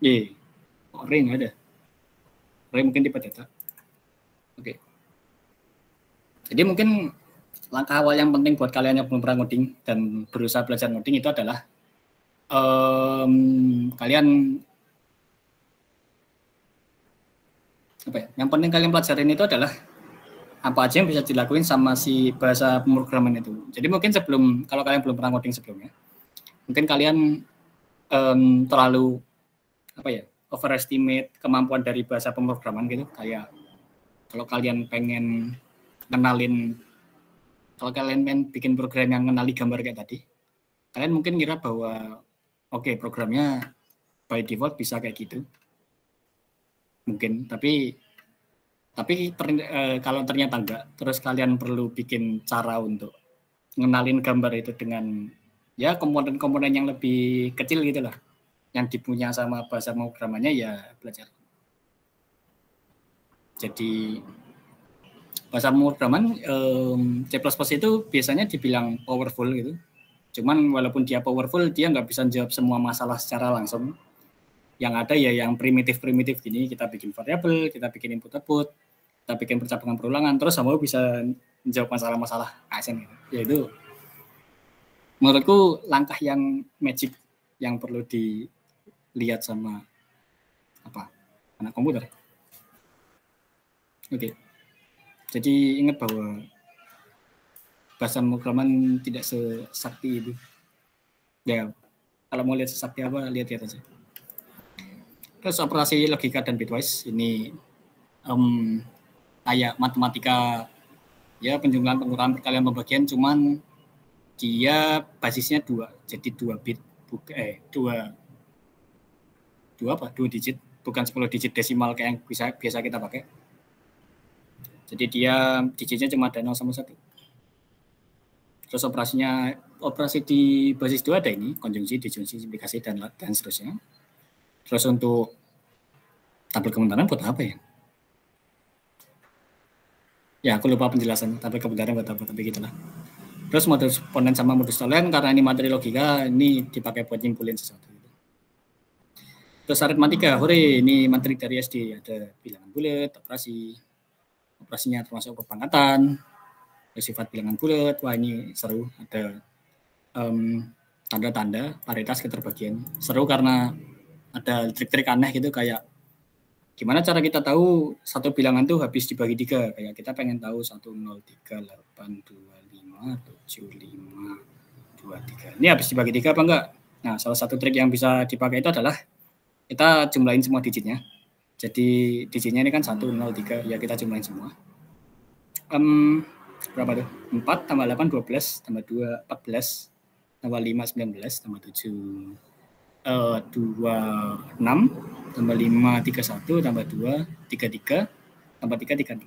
Array nggak ada. Array mungkin tipe data. Oke. Jadi mungkin langkah awal yang penting buat kalian yang belum pernah ngoding dan berusaha belajar ngoding itu adalah kalian yang penting kalian pelajarin itu adalah apa aja yang bisa dilakuin sama si bahasa pemrograman itu. Jadi mungkin kalau kalian belum pernah ngoding sebelumnya, Mungkin kalian terlalu overestimate kemampuan dari bahasa pemrograman gitu. Kayak kalau kalian pengen bikin program yang ngenali gambar kayak tadi, kalian mungkin kira bahwa programnya by default bisa kayak gitu. Mungkin, tapi kalau ternyata enggak, terus kalian perlu bikin cara untuk ngenalin gambar itu dengan ya komponen-komponen yang lebih kecil gitu lah, yang dipunya sama bahasa pemrogramannya, ya belajar. Jadi bahasa pemrograman C++ itu biasanya dibilang powerful gitu. Cuman walaupun dia powerful, dia nggak bisa jawab semua masalah secara langsung. Yang ada ya yang primitif gini, kita bikin variabel, kita bikin input-output, kita bikin percabangan perulangan, terus sama bisa menjawab masalah-masalah ASN gitu. Yaitu menurutku langkah yang magic yang perlu dilihat sama anak komputer. Oke. Jadi ingat bahwa bahasa pemrograman tidak sesakti itu. Ya, kalau mau lihat sesakti apa, lihat aja. Terus operasi logika dan bitwise ini kayak matematika, ya penjumlahan, pengurangan, perkalian, pembagian, cuman dia basisnya 2, jadi 2 bit, 2 digit, bukan 10 digit desimal kayak yang biasa kita pakai. Jadi dia digitnya cuma ada 0 sama 1. Terus operasi di basis 2 ada ini, konjungsi, disjungsi, simplifikasi, dan seterusnya. Terus untuk tabel kebenaran buat apa ya? Ya, aku lupa penjelasan tabel kebenaran buat apa, tapi gitulah. Terus modus ponen sama modus tolen, karena ini materi logika, ini dipakai buat nyimpulin sesuatu. Terus aritmatika, ini materi dari SD, ada bilangan bulat, operasinya termasuk kepangkatan, sifat bilangan bulat. Wah, ini seru, ada tanda-tanda, paritas, keterbagian. Seru karena ada trik-trik aneh gitu, kayak gimana cara kita tahu satu bilangan tuh habis dibagi 3. Kayak kita pengen tahu 103825752 ini habis dibagi 3 apa enggak. Nah, salah satu trik yang bisa dipakai itu adalah kita jumlahin semua digitnya. Jadi digitnya ini kan 103, ya kita jumlahin semua. Berapa tuh? 4 tambah 8 12 tambah 2 14 tambah 5 19 tambah 7 26 tambah 5 31 tambah 2 33 tambah 3 32.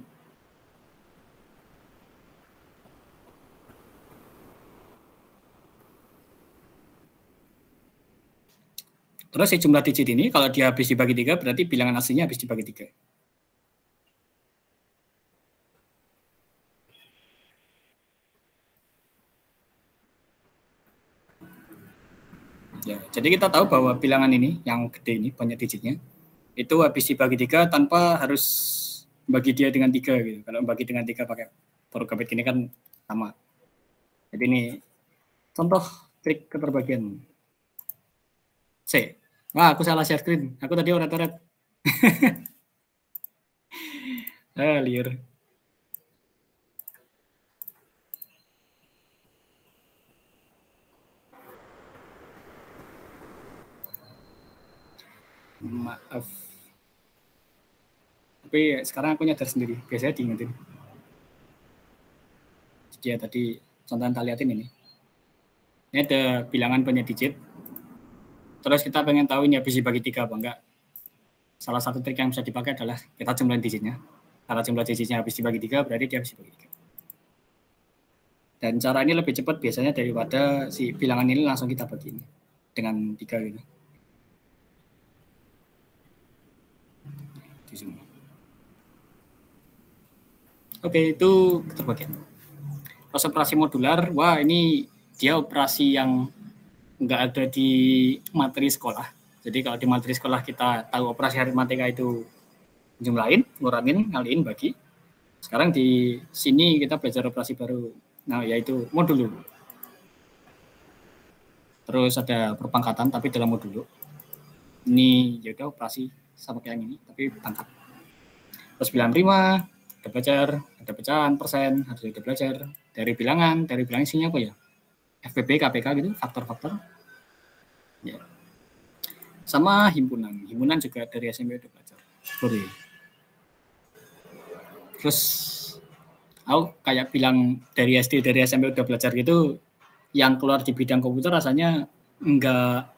Terus si jumlah digit ini kalau dia habis dibagi 3 berarti bilangan aslinya habis dibagi 3. Ya, jadi kita tahu bahwa bilangan ini yang gede ini banyak digitnya itu habis dibagi 3 tanpa harus bagi dia dengan 3 gitu. Kalau bagi dengan 3 pakai forgabit ini kan sama. Jadi ini contoh trik keterbagian. Wah, aku salah share screen. Aku tadi oret-oret. Liar. Maaf. Tapi sekarang aku nyadar sendiri. Biasanya diingetin. Jadi ya tadi contoh kita liatin ini. Ini ada bilangan banyak digit. Terus kita pengen tahu ini habis dibagi 3 apa enggak. Salah satu trik yang bisa dipakai adalah kita jumlahin digitnya. Kalau jumlah digitnya habis dibagi 3 berarti dia habis dibagi 3. Dan cara ini lebih cepat biasanya daripada si bilangan ini langsung kita bagiin dengan 3 gitu. Oke, itu keterbagian. Terus operasi modular, wah ini dia operasi yang nggak ada di materi sekolah. Jadi kalau di materi sekolah kita tahu operasi aritmatika itu jumlahin, ngurangin, ngalihin, bagi. Sekarang di sini kita belajar operasi baru, nah yaitu modulo. Terus ada perpangkatan tapi dalam modulo. Ini yaudah operasi sama kayak yang ini, tapi pangkat. Terus bilangan prima, ada belajar, ada pecahan, persen, harus ada belajar. Dari bilangan isinya apa ya? FPB, KPK gitu, faktor-faktor. Ya. Sama himpunan juga dari SMP udah belajar. Sorry. Terus aku kayak bilang dari SD dari SMP udah belajar gitu, yang keluar di bidang komputer rasanya enggak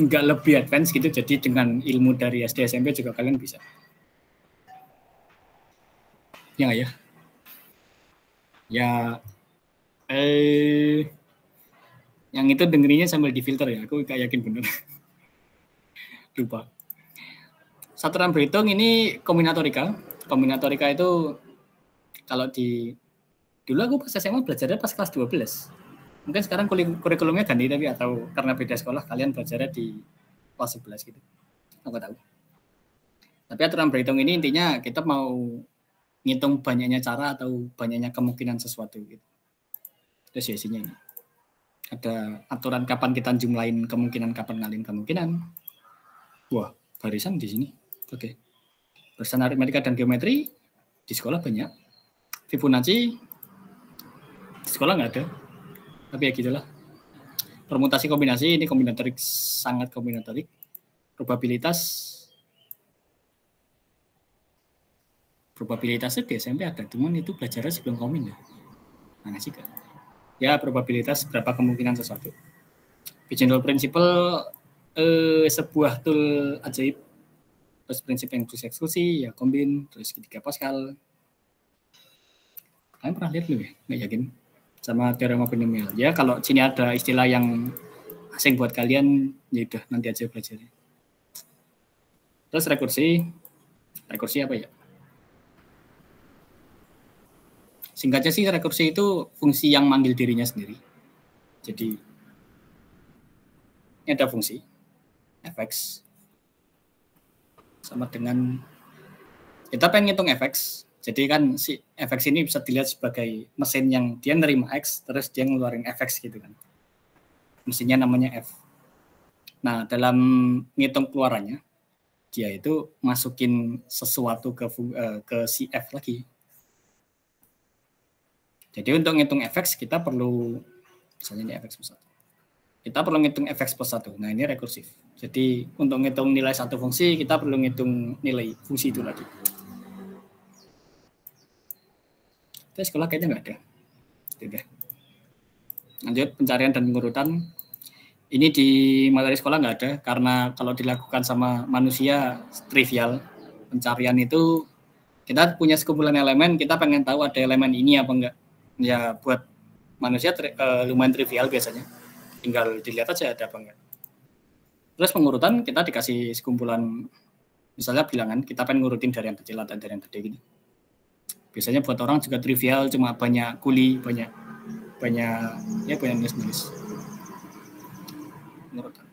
lebih advance gitu, jadi dengan ilmu dari SD SMP juga kalian bisa. Ya nggak ya? Ya, yang itu dengerinnya sambil difilter ya, aku gak yakin bener. Lupa. Satuan berhitung ini kombinatorika. Kombinatorika itu kalau dulu aku pas SMA belajarnya pas kelas 12. Mungkin sekarang kurikulumnya ganti, tapi atau karena beda sekolah kalian belajarnya di kelas 11 gitu. Aku tahu. Tapi aturan berhitung ini intinya kita mau ngitung banyaknya cara atau banyaknya kemungkinan sesuatu gitu. Terus isinya ini. Ada aturan kapan kita jumlahin kemungkinan, kapan ngalihin kemungkinan. Wah, barisan di sini. Oke. Barisan aritmatika dan geometri di sekolah banyak. Fibonacci di sekolah nggak ada. Tapi ya gitulah. Permutasi kombinasi ini kombinatorik, sangat kombinatorik. Probabilitasnya di SMP ada, cuman itu belajarnya sebelum kombin ya. Mana sih kan? Ya, probabilitas berapa kemungkinan sesuatu. General principle sebuah tool ajaib. Terus prinsip inklusi eksklusi ya kombin, terus segitiga Pascal. Kalian pernah lihat belum ya? Nggak yakin. Sama teorema binomial. Ya kalau sini ada istilah yang asing buat kalian, ya udah nanti aja belajarnya. Terus rekursi apa ya? Singkatnya sih rekursi itu fungsi yang manggil dirinya sendiri. Jadi ini ada fungsi fx sama dengan kita pengen ngitung fx. Jadi kan si fx ini bisa dilihat sebagai mesin yang dia nerima x terus dia ngeluarin fx gitu kan. Mesinnya namanya f. Nah, dalam ngitung keluarannya dia itu masukin sesuatu ke si f lagi. Jadi untuk ngitung fx kita perlu, misalnya ini fx plus 1. Kita perlu ngitung fx plus 1. Nah ini rekursif. Jadi untuk ngitung nilai satu fungsi kita perlu ngitung nilai fungsi itu lagi. Di sekolah kayaknya nggak ada. Tidak. Lanjut pencarian dan pengurutan. Ini di materi sekolah nggak ada karena kalau dilakukan sama manusia trivial. Pencarian itu kita punya sekumpulan elemen, kita pengen tahu ada elemen ini apa enggak. Ya buat manusia lumayan trivial biasanya. Tinggal dilihat aja ada apa enggak. Terus pengurutan kita dikasih sekumpulan, misalnya bilangan, kita pengen ngurutin dari yang kecil atau dari yang gede gitu. Biasanya buat orang juga trivial, cuma banyak kuli, banyak nulis. Pengurutan.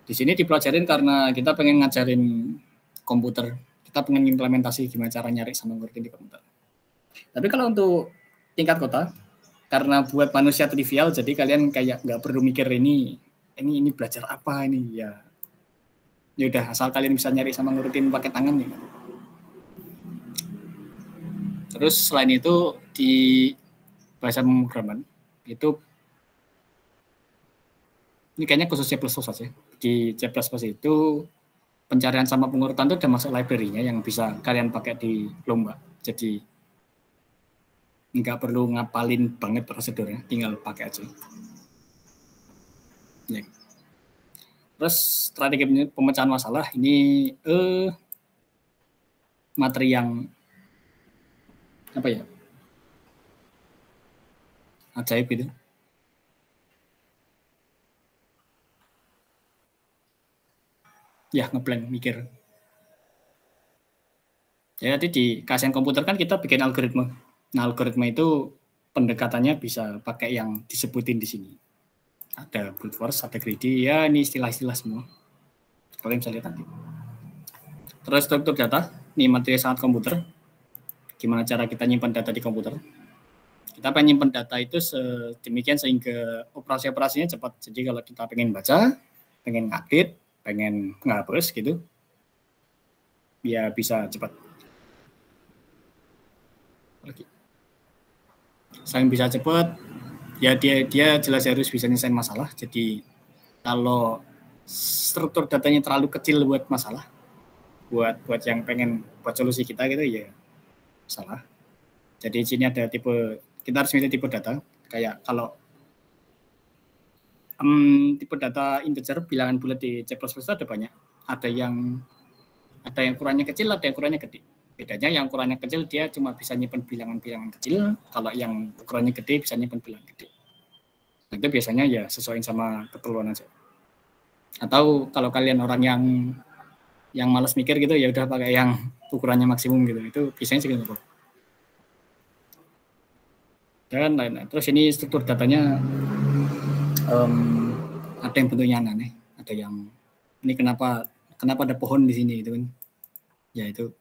Di sini dipelajarin karena kita pengen ngajarin komputer. Kita pengen implementasi gimana cara nyari sama ngurutin di komputer. Tapi kalau untuk tingkat kota, karena buat manusia trivial, jadi kalian kayak nggak perlu mikir ini belajar apa ini ya udah asal kalian bisa nyari sama ngurutin pakai tangan ya. Terus selain itu di bahasa pemrograman itu ini kayaknya khusus C++ saja. Di C++ itu pencarian sama pengurutan itu udah masuk library-nya yang bisa kalian pakai di lomba. Jadi nggak perlu ngapalin banget prosedurnya, tinggal pakai aja. Ya. Terus strategi pemecahan masalah ini materi yang apa ya? Ajaib itu. Ya ngeblank mikir. Ya nanti di KSN komputer kan kita bikin algoritma. Nah, algoritma itu pendekatannya bisa pakai yang disebutin di sini. Ada brute force, ada greedy, ya ini istilah-istilah semua. Kalian bisa lihat nanti. Terus struktur data, ini materi sangat komputer. Gimana cara kita nyimpan data di komputer. Kita pengen nyimpan data itu sedemikian sehingga operasi-operasinya cepat. Jadi kalau kita pengen baca, pengen ngupdate, pengen ngapus gitu, ya bisa cepat. Lagi. Selain bisa cepat, ya dia jelas harus bisa nyelesain masalah. Jadi Kalau struktur datanya terlalu kecil buat masalah, buat yang pengen buat solusi kita gitu ya salah. Jadi di sini ada tipe, kita harus milih tipe data. Kayak kalau tipe data integer bilangan bulat di C++ itu ada banyak. Ada yang ukurannya kecil, ada yang ukurannya gede. Bedanya yang ukurannya kecil dia cuma bisa nyimpen bilangan-bilangan kecil, kalau yang ukurannya gede bisa nyimpen bilangan gede. Nah, itu biasanya ya sesuaiin sama keperluan aja. Atau kalau kalian orang yang malas mikir gitu ya udah pakai yang ukurannya maksimum gitu. Itu biasanya juga nggak. Dan lain-lain. Terus ini struktur datanya ada yang bentuknya aneh, ada yang ini kenapa ada pohon di sini gitu kan? Ya itu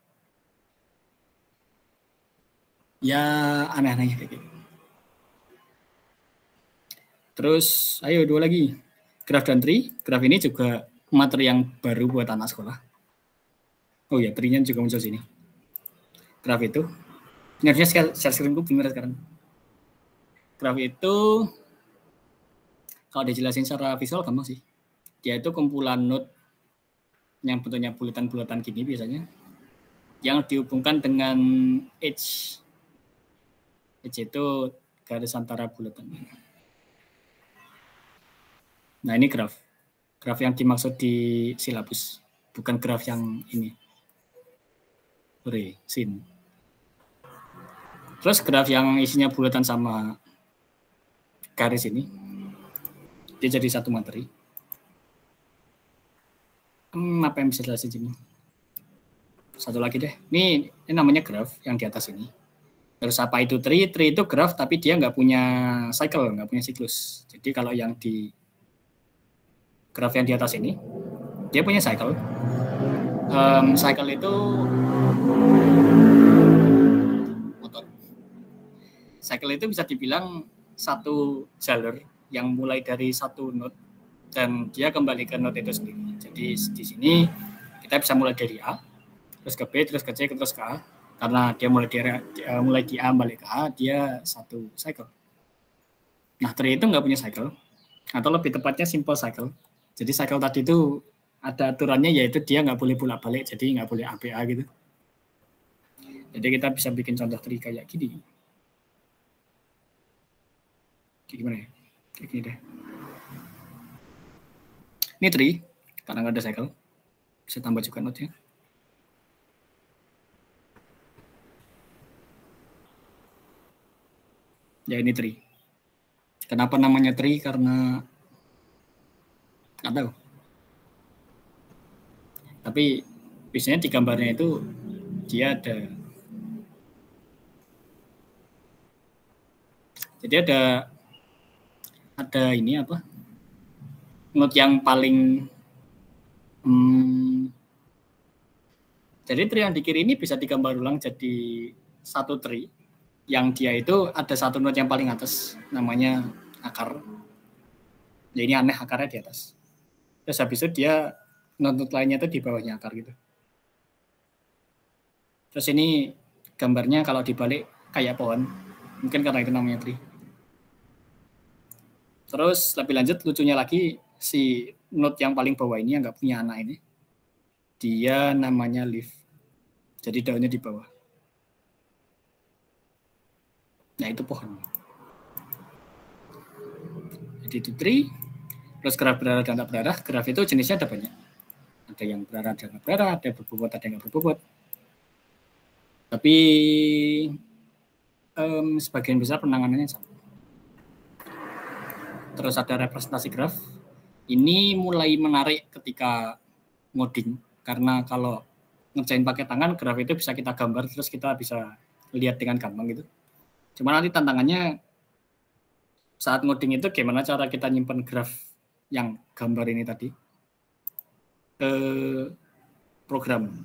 ya aneh-aneh kayak gitu. Terus ayo dua lagi, graph dan tree. Graph ini juga materi yang baru buat anak sekolah. Oh ya, tree-nya juga muncul sini. Graph itu, ini harusnya share screen-ku bener sekarang. Graph itu kalau dijelasin secara visual gampang sih. Dia itu kumpulan node yang bentuknya bulatan-bulatan gini biasanya, yang dihubungkan dengan edge. Edge itu garis antara bulatan. Nah ini graf yang dimaksud di silabus, bukan graf yang ini. Sin. Terus graf yang isinya bulatan sama garis ini, dia jadi satu materi. Apa yang bisa jelasin sini? Satu lagi deh. Ini namanya graf yang di atas ini. Terus apa itu tree? Tree itu graf tapi dia nggak punya cycle, nggak punya siklus. Jadi kalau yang di graf yang di atas ini, dia punya cycle. Cycle itu cycle itu bisa dibilang satu jalur yang mulai dari satu node dan dia kembali ke node itu sendiri. Jadi di sini kita bisa mulai dari A, terus ke B, terus ke C, terus ke A. Karena dia mulai di A balik ke A, dia satu cycle. Nah, tree itu nggak punya cycle, atau lebih tepatnya simple cycle. Jadi cycle tadi itu ada aturannya, yaitu dia nggak boleh bolak-balik, jadi nggak boleh ABA gitu. Jadi kita bisa bikin contoh tree kayak gini. Gimana ya? Kayak gini deh. Ini tree, karena nggak ada cycle. Bisa tambah juga node-nya. Ya ini tree. Kenapa namanya tree? Karena nggak tahu. Tapi biasanya di gambarnya itu dia ada. Jadi ada ini apa? Node yang paling jadi tree yang di kiri ini bisa digambar ulang jadi satu tree yang dia itu ada satu node yang paling atas namanya akar. Jadi ini aneh akarnya di atas. Terus habis itu dia node lainnya itu di bawahnya akar gitu. Terus ini gambarnya kalau dibalik kayak pohon. Mungkin karena itu namanya tree. Terus lebih lanjut lucunya lagi si node yang paling bawah ini yang nggak punya anak ini. Dia namanya leaf. Jadi daunnya di bawah. Nah itu pohon. Jadi itu tree. Terus graf berarah dan tak berarah. Graf itu jenisnya ada banyak. Ada yang berarah dan tak berarah. Ada yang berbobot, ada yang nggak berbobot. Tapi sebagian besar penanganannya sama. Terus ada representasi graf. Ini mulai menarik ketika ngoding. Karena kalau ngerjain pakai tangan, graf itu bisa kita gambar. Terus kita bisa lihat dengan gampang gitu. Cuma nanti tantangannya saat ngoding itu gimana cara kita nyimpen graf yang gambar ini tadi ke program.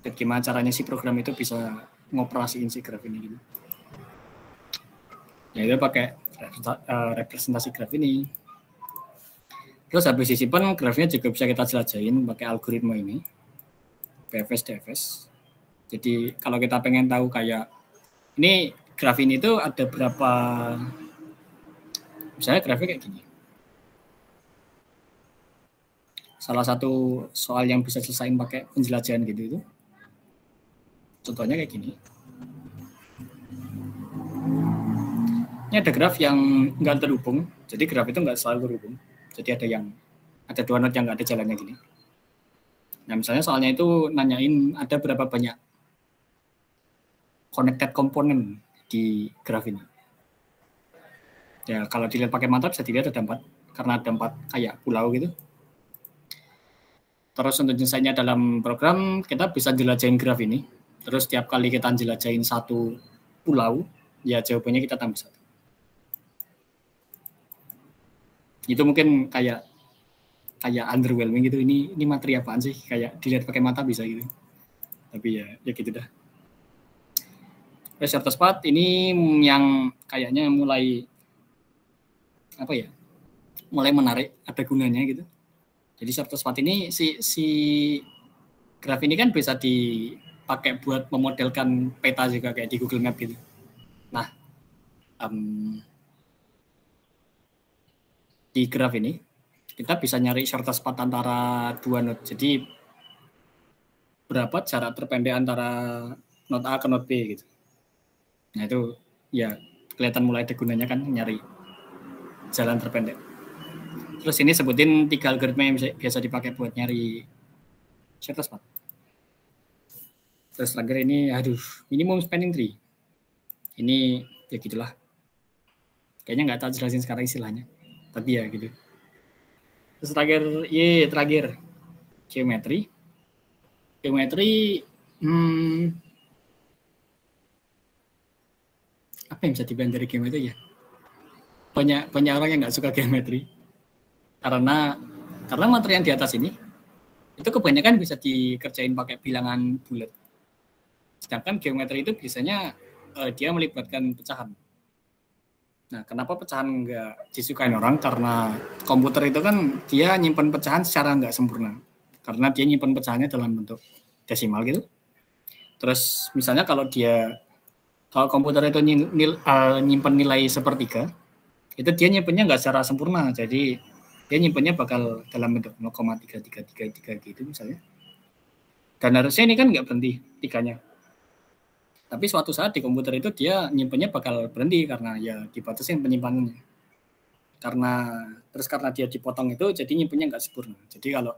Dan gimana caranya si program itu bisa ngoperasiin si graf ini gitu. Ya itu pakai representasi graf ini. Terus habis disimpan grafnya juga bisa kita jelajahin pakai algoritma ini. PFS, DFS. Jadi kalau kita pengen tahu kayak ini graf ini tuh ada berapa, misalnya grafnya kayak gini. salah satu soal yang bisa selesaiin pakai penjelajahan gitu itu. Contohnya kayak gini. Ini ada graf yang nggak terhubung. Jadi graf itu nggak selalu terhubung. Jadi ada dua node yang nggak ada jalannya gini. Nah misalnya soalnya itu nanyain ada berapa banyak connected komponen di graf ini. Ya kalau dilihat pakai mata bisa dilihat ada 4, karena ada 4 kayak pulau gitu. Terus untuk nyelesainya dalam program kita bisa jelajahin graf ini. Terus tiap kali kita jelajahin satu pulau, ya jawabannya kita tambah 1. Itu mungkin kayak underwhelming gitu. Ini materi apaan sih? Kayak dilihat pakai mata bisa gitu. Tapi ya gitu dah. Shortest path ini yang kayaknya mulai mulai menarik, ada gunanya gitu. Jadi shortest path ini si graf ini kan bisa dipakai buat memodelkan peta juga kayak di Google Map gitu. Nah, di graf ini kita bisa nyari shortest path antara 2 node. Jadi berapa jarak terpendek antara node A ke node B gitu. Nah itu ya kelihatan mulai ada gunanya kan nyari jalan terpendek. Terus ini sebutin 3 algoritma yang biasa dipakai buat nyari shortest path. Terus terakhir ini minimum spanning tree. Ini ya gitulah. Kayaknya nggak tahu jelasin sekarang istilahnya. Tapi ya gitu. Terus terakhir geometri. Apa yang bisa dibilang dari geometri ya? Banyak orang yang nggak suka geometri karena materi yang di atas ini itu kebanyakan bisa dikerjain pakai bilangan bulat. Sedangkan geometri itu biasanya dia melibatkan pecahan. Nah, kenapa pecahan nggak disukain orang? Karena komputer itu kan dia nyimpan pecahan secara nggak sempurna. Karena dia nyimpan pecahannya dalam bentuk desimal gitu. Terus misalnya kalau komputer itu nyimpan nilai sepertiga, itu dia nyimpannya nggak secara sempurna. Jadi dia nyimpannya bakal dalam bentuk 0,3333 gitu misalnya. Dan harusnya ini kan nggak berhenti tiganya. Tapi suatu saat di komputer itu dia nyimpannya bakal berhenti karena ya dibatasin penyimpanannya. Karena dia dipotong itu jadi nyimpannya nggak sempurna. Jadi kalau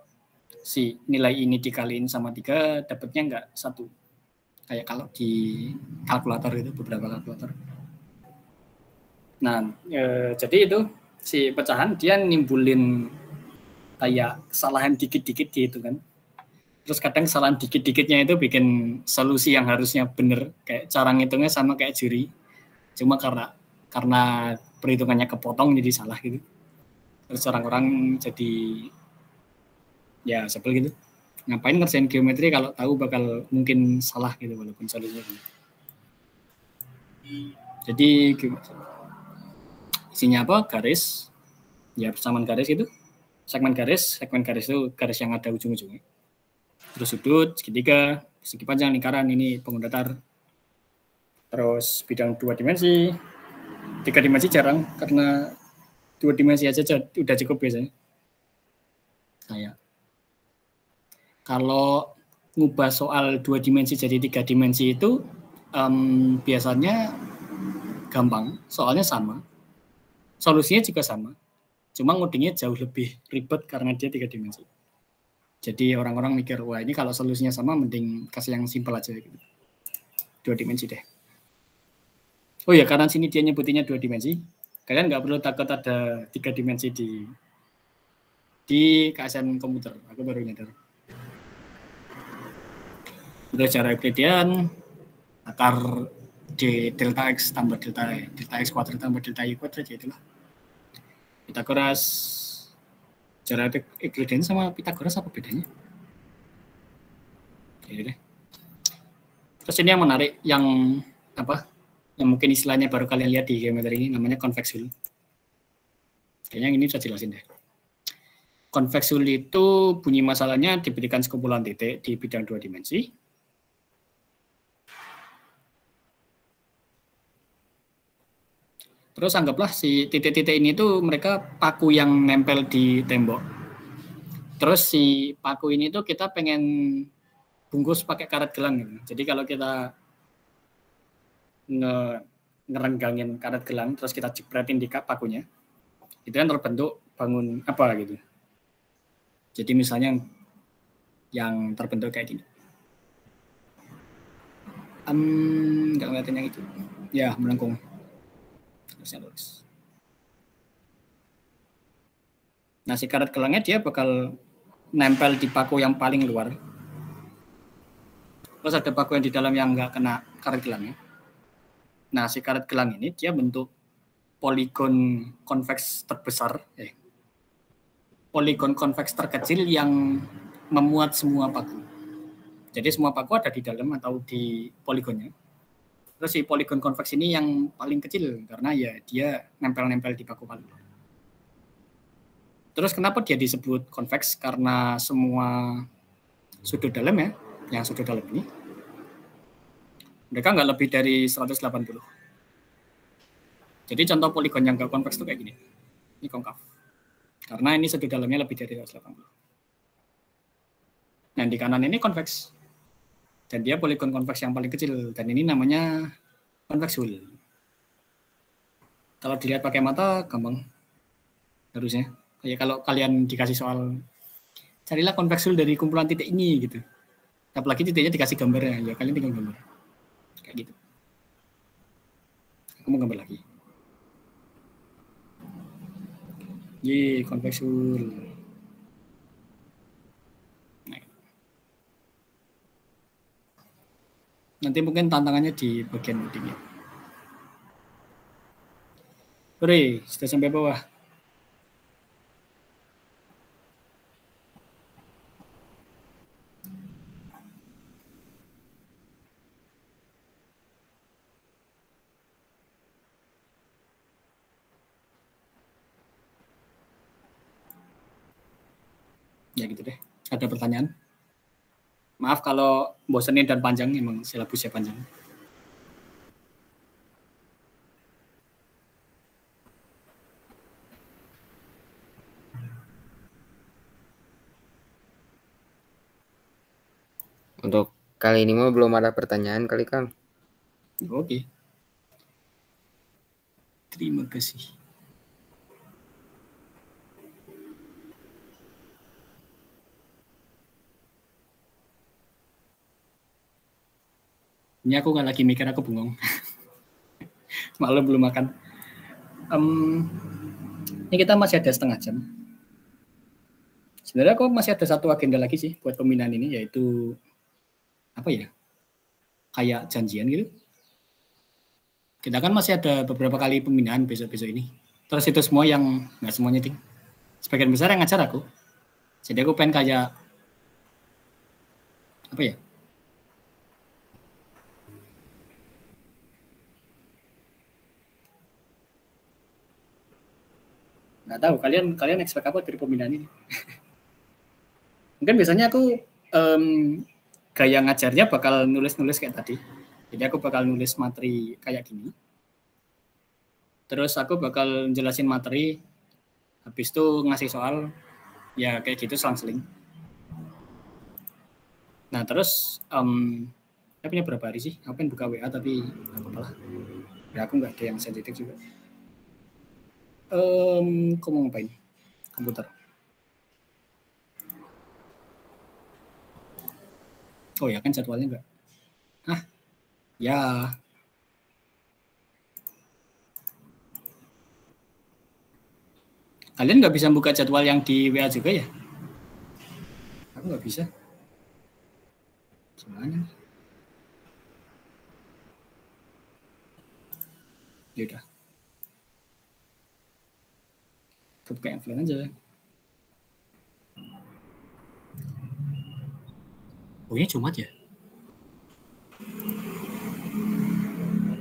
si nilai ini dikaliin sama 3 dapatnya nggak 1. Kayak kalau di kalkulator itu beberapa kalkulator. Nah, jadi itu si pecahan dia nimbulin kayak kesalahan dikit-dikit gitu kan. Terus kadang kesalahan dikit-dikitnya itu bikin solusi yang harusnya bener, kayak cara ngitungnya sama kayak juri. Cuma karena perhitungannya kepotong jadi salah gitu. Terus orang-orang jadi ya sebel gitu. Ngapain ngerjain geometri kalau tahu bakal mungkin salah gitu walaupun solusinya gitu. Jadi isinya apa? Garis. Ya persamaan garis itu. Segmen garis itu garis yang ada ujung-ujungnya. Terus sudut, segitiga, segi panjang, lingkaran, ini panggung datar. Terus bidang 2 dimensi. 3 dimensi jarang, karena 2 dimensi aja udah cukup biasanya. Kayak kalau ngubah soal 2 dimensi jadi 3 dimensi itu biasanya gampang, soalnya sama. Solusinya juga sama. Cuma ngodingnya jauh lebih ribet karena dia 3 dimensi. Jadi orang-orang mikir, wah ini kalau solusinya sama mending kasih yang simpel aja gitu. 2 dimensi deh. Oh ya, karena sini dia nyebutinnya 2 dimensi, kalian nggak perlu takut ada 3 dimensi di KSN komputer. Aku baru nyadar. Udah cara Euclidean, akar D delta X tambah delta X kuadrat tambah delta Y kuadrat, ya itulah. Pitagoras. Cara Euclidean sama Pitagoras apa bedanya? Jadi deh. Terus ini yang menarik, yang mungkin istilahnya baru kalian lihat di geometri ini, namanya convex hull. Kayaknya ini bisa jelasin deh. Convex hull itu bunyi masalahnya diberikan sekumpulan titik di bidang 2 dimensi. Terus anggaplah si titik-titik ini tuh mereka paku yang nempel di tembok. Terus si paku ini tuh kita pengen bungkus pakai karet gelang gitu. Jadi kalau kita ngerenggangin karet gelang terus kita jepretin di pakunya, itu kan terbentuk bangun apa gitu. Jadi misalnya yang terbentuk kayak gini. Nggak ngeliatin yang itu. Ya, melengkung. Harusnya lurus. Nah, si karet gelangnya dia bakal nempel di paku yang paling luar. Terus ada paku yang di dalam yang nggak kena karet gelangnya. Nah, si karet gelang ini dia bentuk poligon konveks terbesar. Poligon konveks terkecil yang memuat semua paku. Jadi semua paku ada di dalam atau di poligonnya. Terus si poligon konveks ini yang paling kecil karena ya dia nempel-nempel di paku paling luar. Terus kenapa dia disebut konveks? Karena semua sudut dalam ya, yang sudut dalam ini, mereka nggak lebih dari 180. Jadi contoh poligon yang nggak konveks itu kayak gini. Ini konkav. Karena ini sudut dalamnya lebih dari 180. Nah, di kanan ini konveks. Dan dia poligon konveks yang paling kecil. Dan ini namanya konveks hole. Kalau dilihat pakai mata, gampang. Harusnya. Ya kalau kalian dikasih soal carilah konveks hole dari kumpulan titik ini gitu. Apalagi titiknya dikasih gambarnya, ya kalian tinggal gambar. Kayak gitu. Aku mau gambar lagi. Konveks hole. Nanti mungkin tantangannya di bagian ujungnya. Oke, sudah sampai bawah. Ya gitu deh. Ada pertanyaan? Maaf kalau bosenin dan panjang, emang silabusnya panjang. Untuk kali ini mah belum ada pertanyaan kali, Kang. Oke. Terima kasih. Ini aku nggak lagi mikir, aku bengong. Malam belum makan. Ini kita masih ada setengah jam. Sebenarnya aku masih ada satu agenda lagi sih buat pembinaan ini, yaitu apa ya? Kayak janjian gitu. Kita kan masih ada beberapa kali pembinaan besok-besok ini. Terus itu semua yang nggak semuanya ting. Sebagian besar yang ngajar aku. Jadi aku pengen kayak apa ya? Nggak tahu kalian expect apa dari pembinaan ini? Mungkin biasanya aku gaya ngajarnya bakal nulis-nulis kayak tadi. Jadi aku bakal nulis materi kayak gini. Terus aku bakal jelasin materi, habis itu ngasih soal, ya kayak gitu selang-seling. Nah terus, saya punya berapa hari sih? Aku pengen buka WA tapi nggak apa-apa lah. Ya aku nggak ada yang sensitif juga. Kau mau ngapain? Komputer. Oh ya kan jadwalnya enggak. Ya. Kalian nggak bisa buka jadwal yang di WA juga ya? Aku nggak bisa. Gimana? Ya udah. Buka yang offline aja. Oh ini Jumat ya?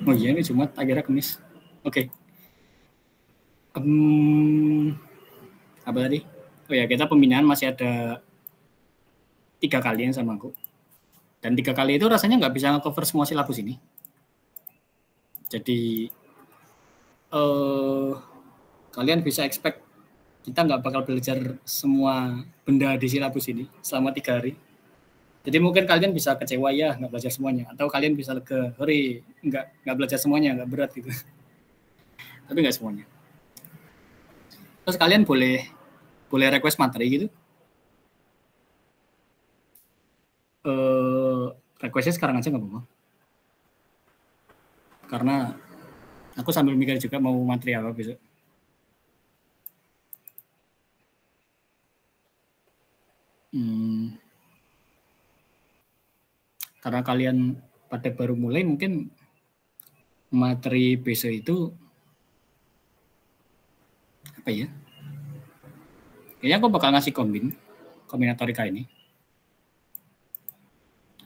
Oh iya ini Jumat, akhirnya Kamis. Oke. Apa tadi? Oh ya kita pembinaan masih ada 3 kali yang sama aku. Dan 3 kali itu rasanya nggak bisa cover semua silabus ini. Jadi kalian bisa expect kita nggak bakal belajar semua benda di silabus ini selama 3 hari. Jadi mungkin kalian bisa kecewa ya nggak belajar semuanya, atau kalian bisa lega, hore nggak belajar semuanya, nggak berat gitu. Tapi nggak semuanya. Terus kalian boleh request materi gitu. Requestnya sekarang aja nggak apa-apa. Karena aku sambil mikir juga mau materi apa besok. Karena kalian pada baru mulai, mungkin materi besok itu apa ya? Kayaknya aku bakal ngasih kombinatorika ini.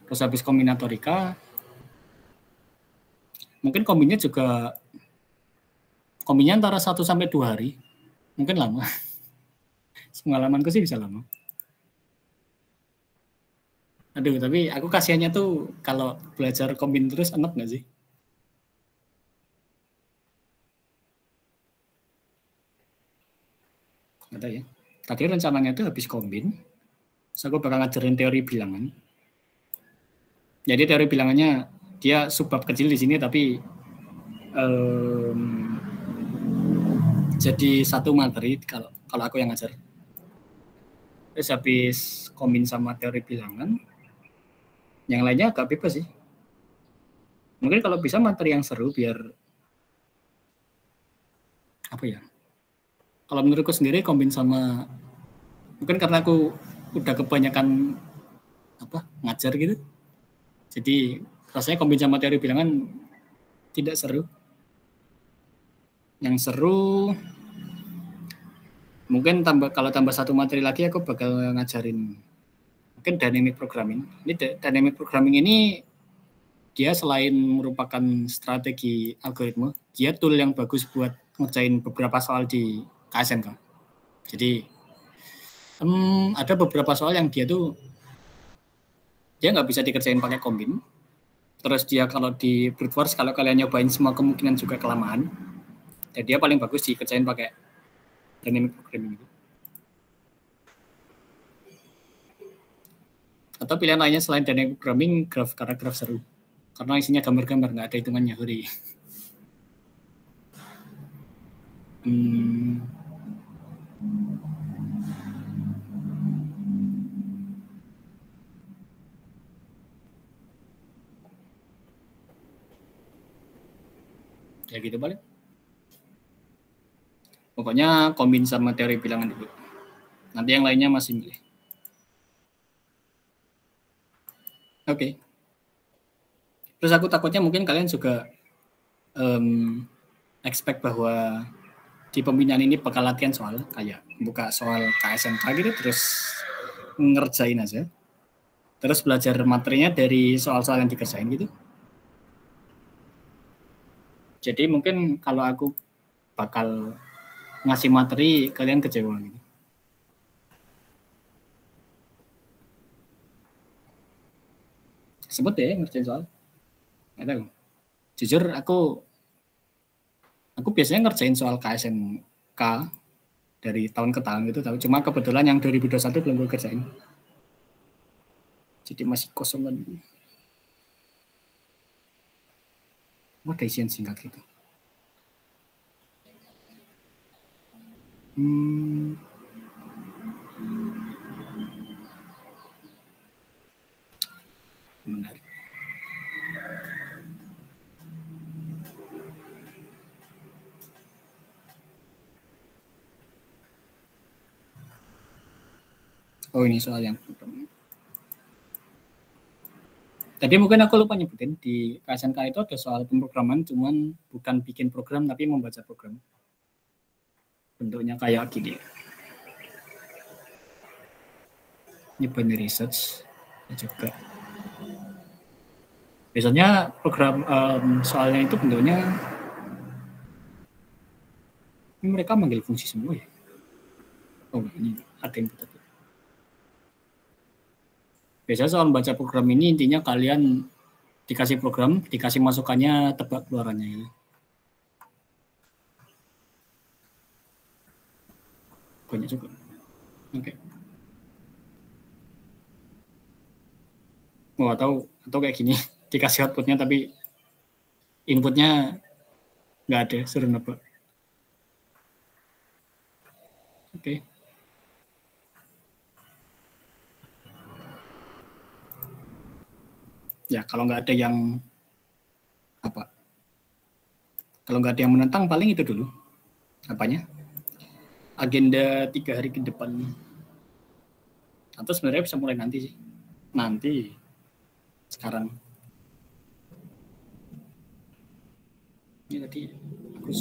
Terus habis kombinatorika, mungkin kombinnya antara 1 sampai 2 hari. Mungkin lama. Pengalamanku sih bisa lama. Aduh, tapi aku kasihannya tuh kalau belajar kombin terus enak nggak sih? Ada ya. Tadi rencananya tuh habis kombin, terus aku bakal ngajarin teori bilangan. Jadi teori bilangannya dia subbab kecil di sini, tapi jadi satu materi kalau aku yang ngajar. Terus habis kombin sama teori bilangan, yang lainnya agak bebas sih. Mungkin kalau bisa materi yang seru biar apa ya? Kalau menurutku sendiri kombin sama, mungkin karena aku udah kebanyakan ngajar gitu. Jadi rasanya kombin sama teori bilangan tidak seru. Yang seru mungkin kalau tambah satu materi lagi aku bakal ngajarin mungkin dynamic programming. Ini dynamic programming ini dia selain merupakan strategi algoritma, dia tool yang bagus buat ngerjain beberapa soal di KSNK. Jadi ada beberapa soal yang dia nggak bisa dikerjain pakai kombin. Terus dia kalau di brute force, kalau kalian nyobain semua kemungkinan juga kelamaan. Dan dia paling bagus dikerjain pakai dynamic programming. Atau pilihan lainnya selain dynamic programming, graph, karena graph seru. Karena isinya gambar-gambar, nggak ada hitungannya. Ya gitu balik. Pokoknya kombin sama teori bilangan dulu. Nanti yang lainnya masih milih. Oke. Terus aku takutnya mungkin kalian juga expect bahwa di pembinaan ini bakal latihan soal, kayak buka soal KSNK gitu, terus ngerjain aja. Terus belajar materinya dari soal-soal yang dikerjain gitu. Jadi mungkin kalau aku bakal ngasih materi, kalian kecewa gitu. Sebut deh ngerjain soal. Nggak tahu. Jujur aku biasanya ngerjain soal KSNK dari tahun ke tahun gitu, tapi cuma kebetulan yang 2021 belum gue kerjain. Jadi masih kosongan. Ada isian singkat gitu. Menarik. Oh, ini soal yang tadi mungkin aku lupa nyebutin, di KSNK itu ada soal pemrograman, cuman bukan bikin program tapi membaca program. Bentuknya kayak gini. Ini binary research juga. Biasanya program soalnya itu bentuknya ini mereka manggil fungsi semua ya. Oh, ini ada yang betul. Biasanya soal baca program ini intinya kalian dikasih program, dikasih masukannya, tebak keluarannya gitu. Banyak juga. Oke. Oh, atau kayak gini, dikasih outputnya tapi inputnya nggak ada, suruh nebak. Oke. Ya, kalau nggak ada yang apa? Kalau nggak ada yang menentang, paling itu dulu. Apanya? Agenda 3 hari ke depan. Atau sebenarnya bisa mulai nanti sih. Nanti. Sekarang. Ini tadi aku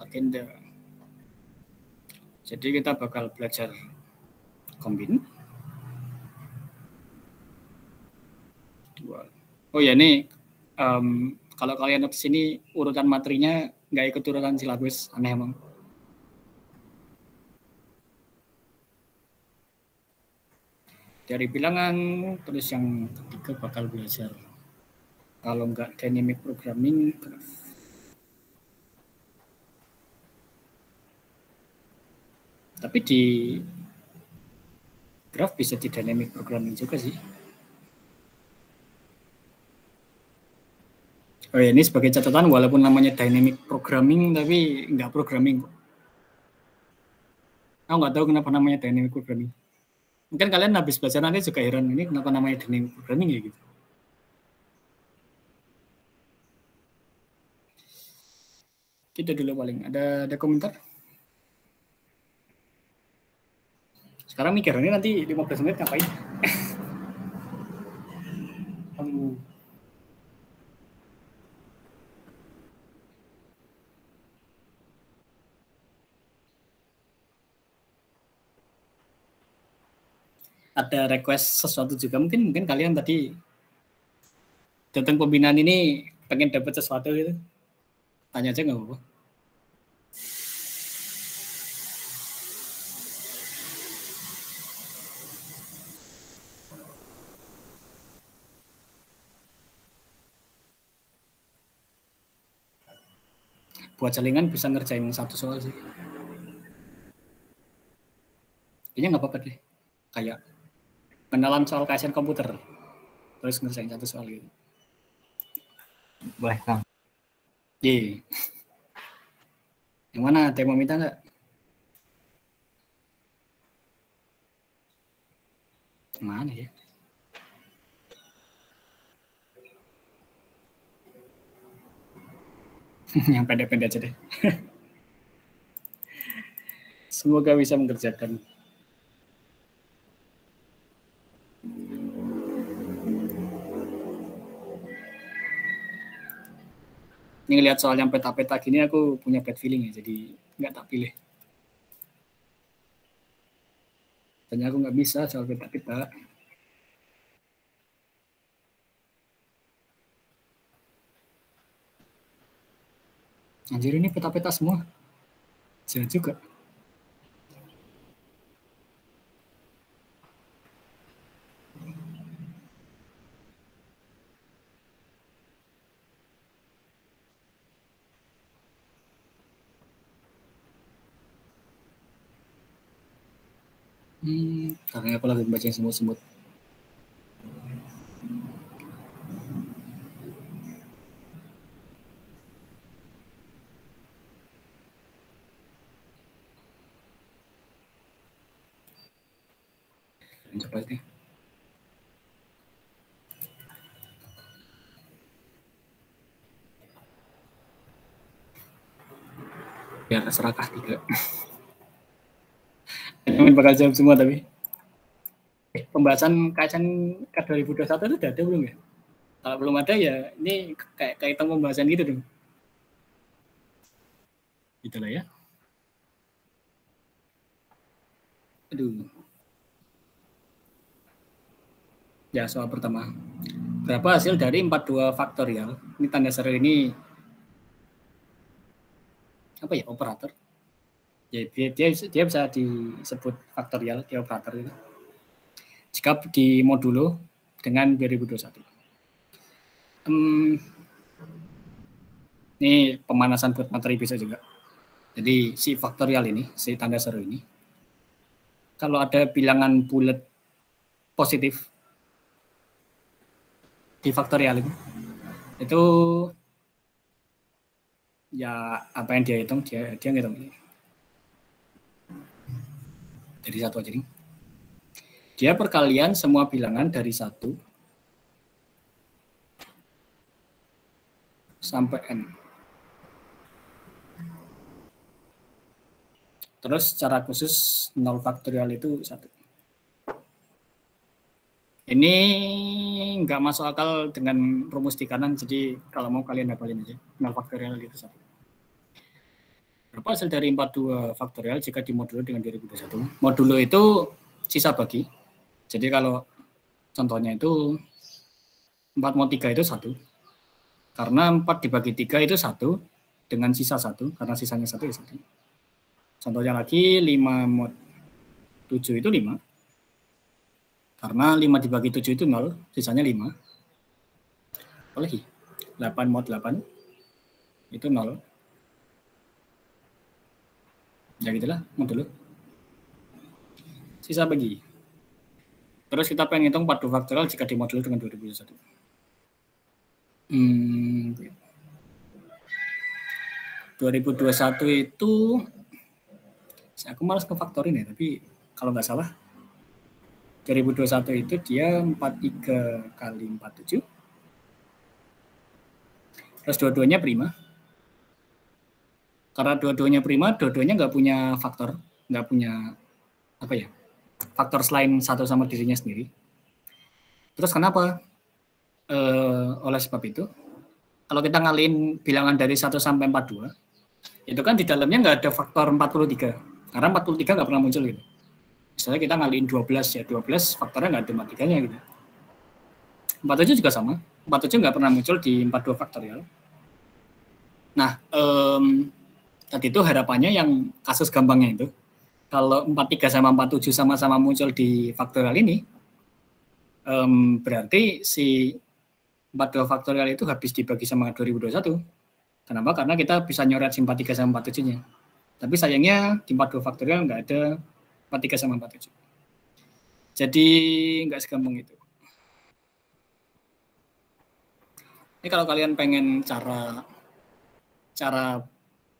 agenda. Jadi kita bakal belajar kombin. Oh ya, ini kalau kalian ke sini urutan materinya nggak ikut urutan silabus, aneh emang. Dari bilangan, terus yang ketiga bakal belajar kalau nggak dynamic programming, tapi di graph bisa di dynamic programming juga sih. Oh ya, ini sebagai catatan, walaupun namanya dynamic programming, tapi nggak programming. Aku nggak tahu kenapa namanya dynamic programming. Mungkin kalian habis belajar nanti juga heran, ini kenapa namanya dynamic programming ya gitu. Kita dulu paling. Ada komentar? Sekarang mikir, ini nanti 15 menit ngapain? Ada request sesuatu juga, mungkin kalian tadi datang pembinaan ini pengen dapat sesuatu gitu, tanya aja nggak apa-apa. Buat jaringan bisa ngerjain satu soal sih, kayaknya nggak apa-apa deh, kayak kenalan soal KSN komputer terus ngerjain satu soal gitu. Boleh Kang. Iya. Yang mana? Tema minta nggak? Mana ya? Yang pendek-pendek aja deh. Semoga bisa mengerjakan. Ini lihat soal yang peta-peta gini aku punya bad feeling ya, jadi nggak tak pilih. Tanya aku nggak bisa soal peta-peta. Anjir, ini peta-peta semua. Jangan juga. Karena aku lagi baca semut-semut. Coba nih. Biar serakah tiga. Teman bakal jawab semua tapi. Pembahasan KSN K2021 itu udah ada belum ya? Kalau belum ada ya ini kayak kaitan pembahasan gitu dong. Itulah ya. Aduh. Ya, soal pertama. Berapa hasil dari 42 faktorial? Ini tanda seru ini apa ya, operator? Ya, dia bisa disebut faktorial, dia operator itu. jika di modulo dengan 2021. Ini pemanasan buat materi bisa juga. Jadi si faktorial ini, si tanda seru ini, kalau ada bilangan bulat positif di faktorial itu ya apa yang dia hitung, dia ngitung ini. Jadi satu aja nih. Dia perkalian semua bilangan dari 1 sampai N. Terus secara khusus 0 faktorial itu 1. Ini nggak masuk akal dengan rumus di kanan, jadi kalau mau kalian hafalin aja. 0 faktorial itu 1. Berapa hasil dari 42 faktorial jika dimodulo dengan 2021? Modulo itu sisa bagi. Jadi kalau contohnya itu 4 mod 3 itu 1. Karena 4 dibagi 3 itu 1 dengan sisa 1, karena sisanya 1 ya 1. Contohnya lagi 5 mod 7 itu 5. Karena 5 dibagi 7 itu 0, sisanya 5. Lagi 8 mod 8 itu 0. Ya gitulah modulo. Sisa bagi. Terus kita pengen hitung 42 faktorial jika dimodulo dengan 2021. 2021 itu aku malas ngefaktorin ya, tapi kalau nggak salah 2021 itu dia 43 kali 47. Terus dua-duanya prima. Karena dua-duanya prima, dua-duanya nggak punya faktor, nggak punya apa ya, faktor selain satu sama dirinya sendiri. Terus kenapa? Oleh sebab itu, kalau kita ngalihin bilangan dari 1 sampai 42, itu kan di dalamnya nggak ada faktor 43. Karena 43 nggak pernah muncul gitu. Misalnya kita ngalihin 12 ya, 12 faktornya nggak ada 43-nya gitu. 47 juga sama. 47 nggak pernah muncul di 42 faktorial. Nah, tadi itu harapannya yang kasus gampangnya itu, kalau 43 sama 47 sama-sama muncul di faktorial ini, berarti si 42 faktorial itu habis dibagi sama 2021. Kenapa? Karena kita bisa nyoret si 43 sama 47-nya. Tapi sayangnya di 42 faktorial nggak ada 43 sama 47. Jadi nggak segampang itu. Ini kalau kalian pengen cara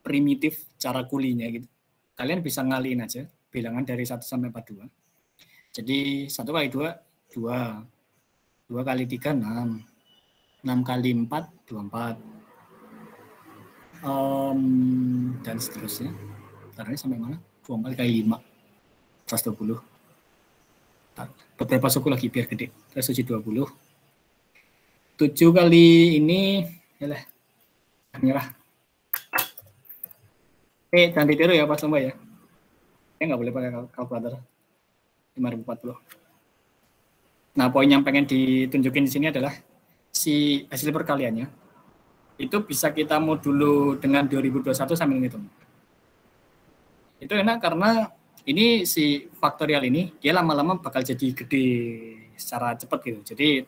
primitif, cara kulinya gitu, kalian bisa ngaliin aja bilangan dari 1 sampai 42. Jadi 1 kali 2, 2. 2 kali 3, 6. 6 kali 4, 24. Dan seterusnya. Caranya sampai mana? 24 kali 5. 120. Beberapa suku lagi biar gede. Terus 720. 7 kali ini, yalah, nyerah. Jangan ditiru ya pas lomba ya. Nggak boleh pakai kalkulator. 5040. Nah, poin yang pengen ditunjukin di sini adalah si hasil perkaliannya itu bisa kita modulo dengan 2021 sambil ngitung. Itu enak karena ini si faktorial ini dia lama-lama bakal jadi gede secara cepat gitu. Jadi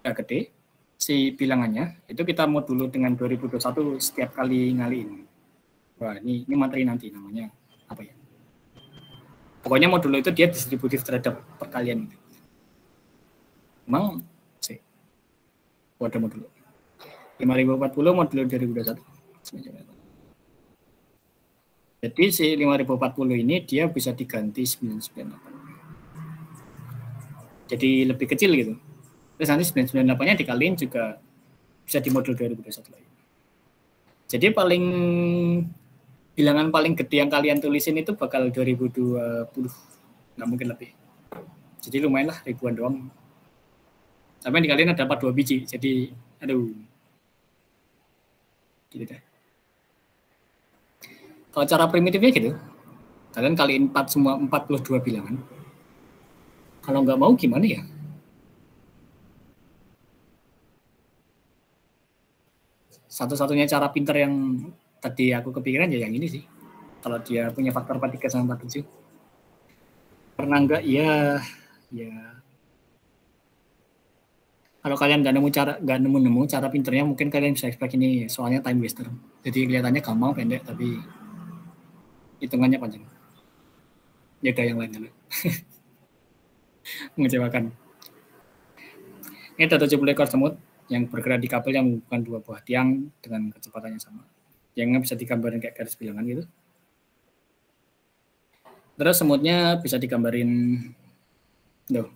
agak gede si bilangannya itu kita modulo dengan 2021 setiap kali ngaliin. Wah, ini materi nanti namanya apa ya? Pokoknya modulo itu dia distributif terhadap perkalian. Emang sih ada modulo 5040 modulo 2021. Jadi si 5040 ini dia bisa diganti 998. Jadi lebih kecil gitu. Terus nanti 998-nya dikaliin juga bisa di modul 2021 lagi. Jadi bilangan paling gede yang kalian tulisin itu bakal 2020. Nggak mungkin lebih. Jadi lumayan lah, ribuan doang. Tapi yang dikaliin ada 42 biji. Jadi aduh. Gitu deh. Kalau cara primitifnya gitu, kalian kaliin 4 semua 42 bilangan. Kalau nggak mau gimana ya? Satu-satunya cara pinter yang tadi aku kepikiran ya yang ini sih. Kalau dia punya faktor 43 sama 47. Pernah enggak? Iya. Kalau kalian nggak nemu cara pinternya, mungkin kalian bisa expect ini soalnya time waster. Jadi kelihatannya gampang pendek, tapi hitungannya panjang. Ya udah yang lain dulu. Mengecewakan. Ini ada 70 ekor semut yang bergerak di kabel yang menghubungkan dua buah tiang dengan kecepatannya sama. Yang bisa digambarin kayak garis bilangan gitu. Terus semutnya bisa digambarin loh.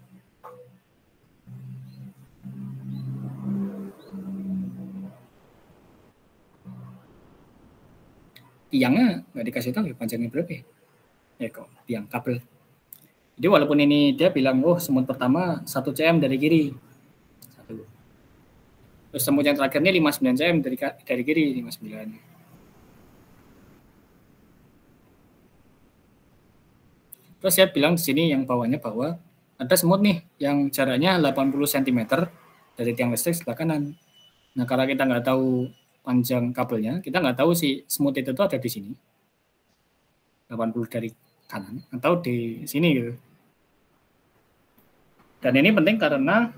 Tiangnya nggak dikasih tahu ya panjangnya berapa ya kok tiang kabel. Jadi walaupun ini dia bilang semut pertama 1 cm dari kiri 1. Terus semut yang terakhir ini 59 cm dari kiri 59. Terus saya bilang di sini yang bawahnya bahwa ada semut nih yang jaraknya 80 cm dari tiang listrik sebelah kanan. Nah karena kita nggak tahu panjang kabelnya, kita nggak tahu si semut itu tuh ada di sini 80 dari kanan atau di sini gitu. Dan ini penting karena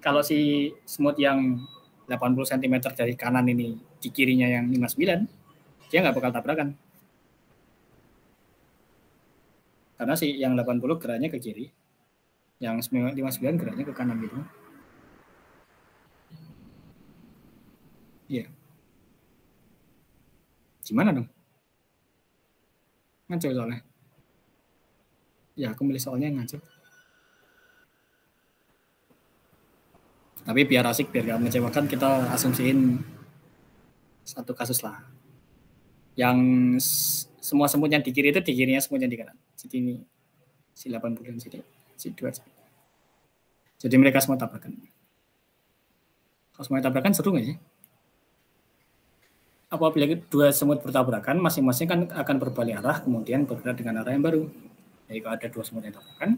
kalau si semut yang 80 cm dari kanan ini di kirinya yang 59, dia nggak bakal tabrakan. Karena si yang 80 geraknya ke kiri, yang 59 geraknya ke kanan gitu. Iya. Gimana dong? Ngaco soalnya. Ya, aku milih soalnya ngaco. Tapi biar asik, biar gak mengecewakan, kita asumsiin satu kasus lah. Yang semua semut yang di kiri itu di kirinya semut yang di kanan. Jadi ini si 80 dan si 2. Jadi mereka semua tabrakan. Kalau semua tabrakan seru nggak sih? Apabila dua semut bertabrakan, masing-masing kan akan berbalik arah, kemudian bergerak dengan arah yang baru. Jadi kalau ada 2 semut yang tabrakan,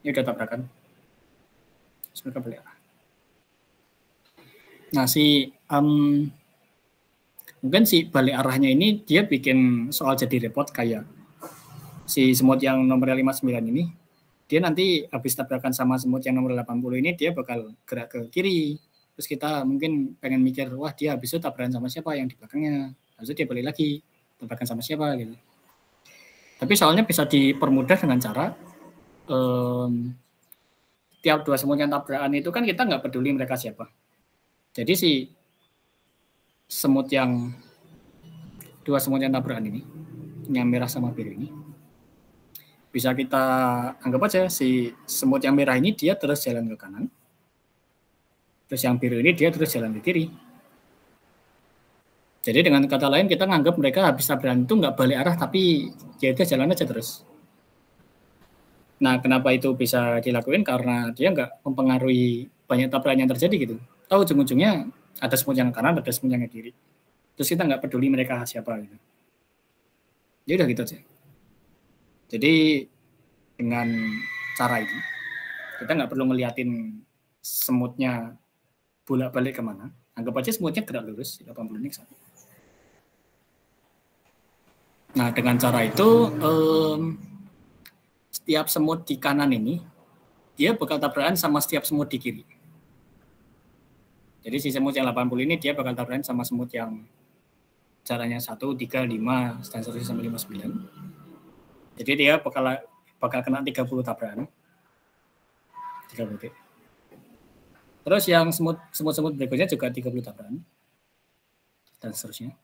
ini udah tabrakan. Terus mereka balik arah. Nah, mungkin si balik arahnya ini dia bikin soal jadi repot kayak si semut yang nomor 59 ini, dia nanti habis tabrakan sama semut yang nomor 80 ini, dia bakal gerak ke kiri. Terus kita mungkin pengen mikir, wah dia habis itu tabrakan sama siapa yang di belakangnya. Habis itu dia balik lagi, tabrakan sama siapa gitu. Tapi soalnya bisa dipermudah dengan cara tiap 2 semut yang tabrakan itu kan kita nggak peduli mereka siapa. Jadi si semut yang 2 semut yang tabrakan ini, yang merah sama biru ini, bisa kita anggap aja si semut yang merah ini dia terus jalan ke kanan. Terus yang biru ini dia terus jalan ke kiri. Jadi dengan kata lain kita nganggap mereka habis tabrakan itu nggak balik arah tapi dia jalan aja terus. Nah kenapa itu bisa dilakuin? Karena dia nggak mempengaruhi banyak tabrakan yang terjadi gitu. Tahu ujung-ujungnya ada semut yang kanan, ada semut yang kiri. Terus kita nggak peduli mereka siapa gitu. Ya udah gitu aja. Jadi dengan cara ini kita nggak perlu ngeliatin semutnya bolak-balik kemana. Anggap aja semutnya gerak lurus 80 ini ke sana. Nah dengan cara itu setiap semut di kanan ini dia bakal tabrakan sama setiap semut di kiri. Jadi si semut yang 80 ini dia bakal tabrakan sama semut yang jaraknya 1, 3, 5 dan seterusnya sampai 59. Jadi dia bakal kena 30 tabrakan. 30 detik. Terus yang semut-semut berikutnya juga 30 tabrakan. Dan seterusnya.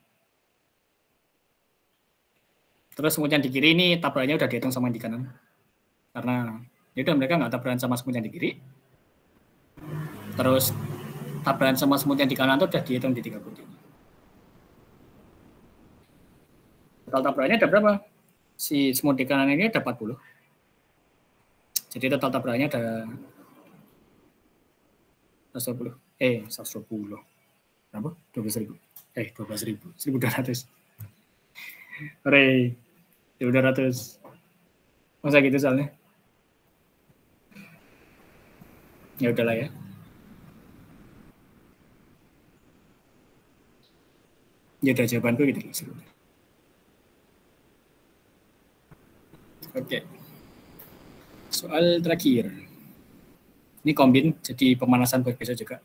Terus semut yang di kiri ini tabrakannya udah dihitung sama yang di kanan. Karena ya mereka nggak tabrakan sama semut yang di kiri. Terus tabrakan sama semut yang di kanan itu udah dihitung di 30 detik. Total tabrakannya ada berapa? Si semut di kanan ini ada 40. Jadi total tabrakannya ada 120. 120. Berapa? 12.000. 12.000. 1.200. Hore. 1.200. Masa gitu soalnya? Ya udahlah ya. Ya udah jawabanku gitu. Oke. Soal terakhir. Ini kombin, jadi pemanasan buat besok juga.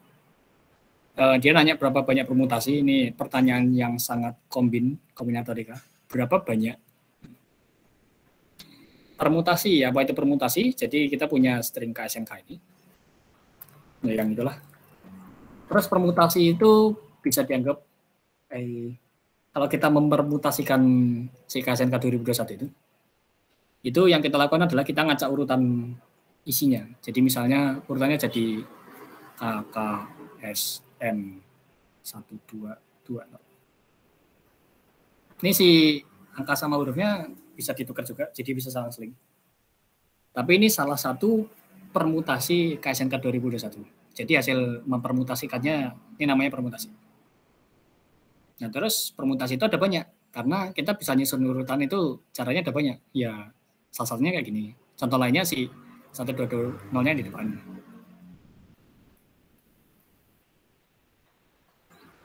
Dia nanya berapa banyak permutasi. Ini pertanyaan yang sangat kombinatorika. Berapa banyak permutasi? Apa itu permutasi? Jadi kita punya string KSNK ini. Nah, yang itulah. Terus permutasi itu bisa dianggap kalau kita mempermutasikan si KSNK 2021 itu yang kita lakukan adalah kita ngacak urutan isinya. Jadi misalnya urutannya jadi KKSN 1220. Ini si angka sama hurufnya bisa ditukar juga, jadi bisa salah seling. Tapi ini salah satu permutasi KSNK 2021. Jadi hasil mempermutasikannya ini namanya permutasi. Nah terus permutasi itu ada banyak, karena kita bisa nyusun urutan itu caranya ada banyak. Ya salah satunya kayak gini. Contoh lainnya si 1220-nya di depan.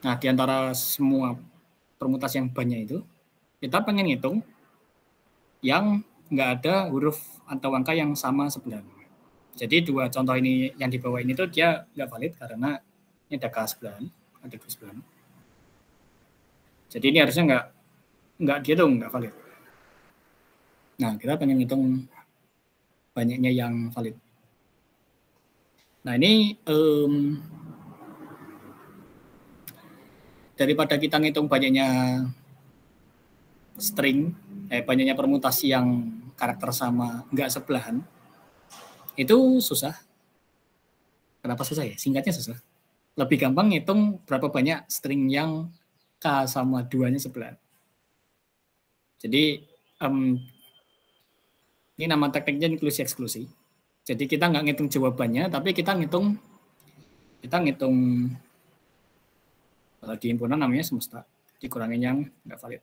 Nah di antara semua permutasi yang banyak itu, kita pengen ngitung yang nggak ada huruf atau angka yang sama sebelah. Jadi dua contoh ini yang di bawah ini tuh dia nggak valid karena ini ada K sebelahan, ada K sebelahan. Jadi ini harusnya nggak dihitung, nggak valid. Nah kita pengen ngitung banyaknya yang valid. Nah ini daripada kita ngitung banyaknya string, banyaknya permutasi yang karakter sama nggak sebelahan, itu susah. Kenapa susah ya? Singkatnya susah. Lebih gampang ngitung berapa banyak string yang K sama 2-nya sebelahan. Jadi ini nama tekniknya inklusi eksklusi. Jadi kita nggak ngitung jawabannya, tapi kita ngitung kalau di himpunan namanya semesta, dikurangin yang nggak valid.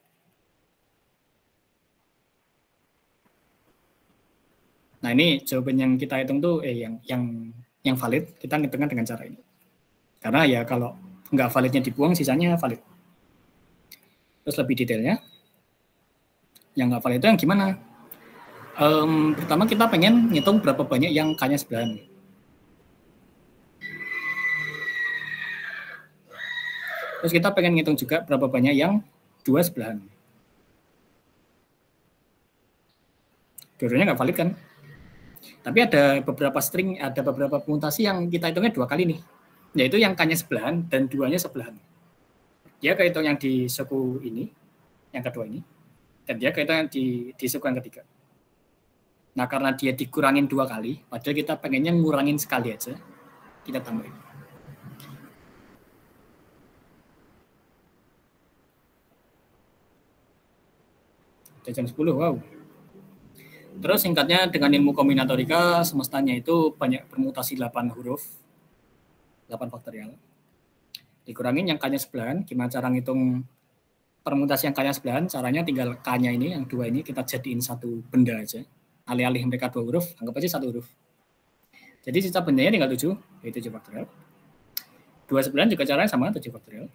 Nah ini jawaban yang kita hitung tuh yang valid, kita ngitungnya dengan cara ini. Karena ya kalau nggak validnya dibuang, sisanya valid. Terus lebih detailnya, yang nggak valid itu yang gimana? Pertama kita pengen ngitung berapa banyak yang K-nya sebelahan. Terus kita pengen ngitung juga berapa banyak yang 2 sebelahan. Dua-duanya nggak valid kan? Tapi ada beberapa string, ada beberapa permutasi yang kita hitungnya 2 kali nih. Yaitu yang K-nya sebelahan dan 2-nya sebelahan. Dia kehitung yang di suku ini, yang kedua ini. Dan dia kehitung yang di suku yang ketiga. Nah karena dia dikurangin 2 kali, padahal kita pengennya ngurangin sekali aja, kita tambahin. Jam 10, wow. Terus singkatnya dengan ilmu kombinatorika, semestanya itu banyak permutasi 8 huruf, 8 faktorial. Dikurangin yang K-nya sebelahan, gimana cara ngitung permutasi yang K-nya sebelahan? Caranya tinggal K-nya ini, yang 2 ini kita jadiin satu benda aja. Alih-alih mereka 2 huruf, anggap aja 1 huruf. Jadi sisa bendanya tinggal 7, yaitu 7 faktorial. 2 sebelahan juga caranya sama, 7 faktorial.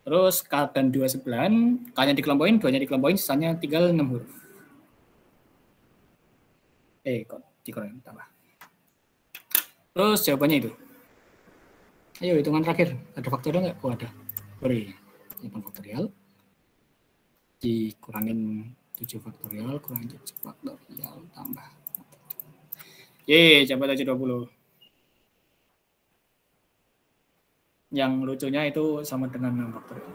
Terus K dan 2 sebelahan, K-nya dikelompokin, 2-nya dikelompokin, sisanya tinggal 6 huruf. Kok dikurangin, tambah. Terus jawabannya itu. Ayo hitungan terakhir, ada faktorial nggak? Oh ada. Sorry, 8 faktorial. Dikurangin 7 faktorial, kurangin 7 faktorial, tambah. Coba 720. Yang lucunya itu sama dengan 6 faktorial.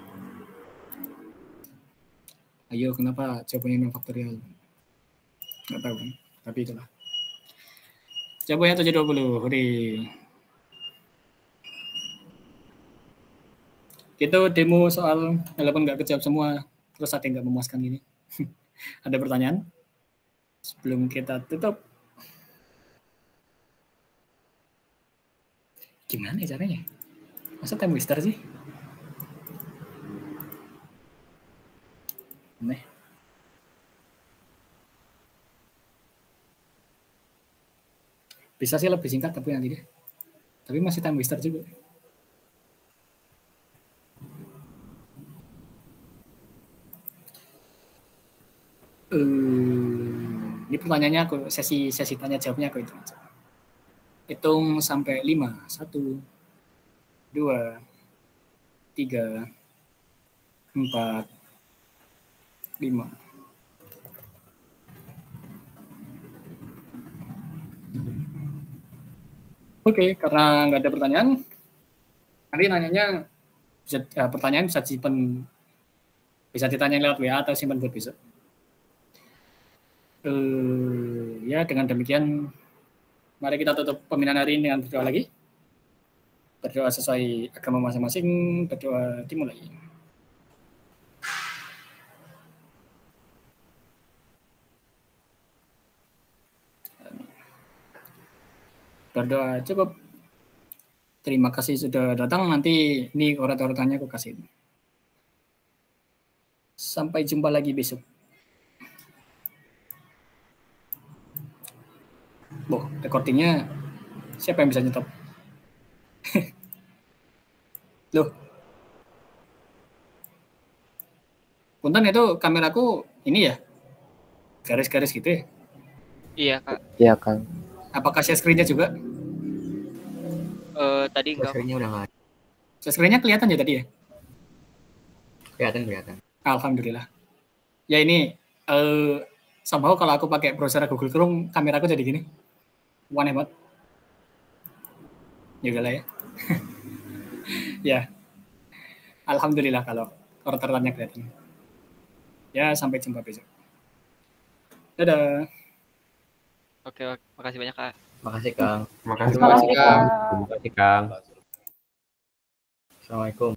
Ayo, kenapa jawabannya 6 faktorial? Nggak tahu, tapi itulah. Jawabannya 720, hore. Itu demo soal, walaupun nggak kejawab semua, terus ada yang nggak memuaskan ini. Ada pertanyaan? Sebelum kita tutup. Gimana ya caranya? Masa time waster sih? Aneh. Bisa sih lebih singkat tapi nanti deh. Tapi masih time waster juga. Jadi pertanyaannya aku sesi tanya jawabnya aku hitung aja. Hitung sampai 5. 1, 2, 3, 4, 5. Oke, karena nggak ada pertanyaan, nanti nanyanya pertanyaan bisa ditanya lewat WA atau simpan buat besok. Ya, dengan demikian mari kita tutup pembinaan hari ini dengan berdoa lagi. Berdoa sesuai agama masing-masing, berdoa dimulai. Berdoa cukup. Terima kasih sudah datang. Nanti ini urat-uratannya aku kasih. Sampai jumpa lagi besok. Recordingnya siapa yang bisa nyetop? Loh. Punten itu kameraku ini ya? Garis-garis gitu ya? Iya, Kak. Iya, Kang. Apakah share screen-nya juga? Tadi enggak. Screen-nya udah nggak. Share screen-nya kelihatan ya tadi ya? Kelihatan. Alhamdulillah. Ya ini somehow kalau aku pakai browser Google Chrome, kameraku jadi gini. One banget. Ya udahlah ya. Ya. Alhamdulillah kalau urat-uratannya kelihatan. Ya, sampai jumpa besok. Dadah. Oke, makasih banyak, Kak. Makasih, Kang. Makasih. Makasih, Kak. Makasih, Kang. Assalamualaikum.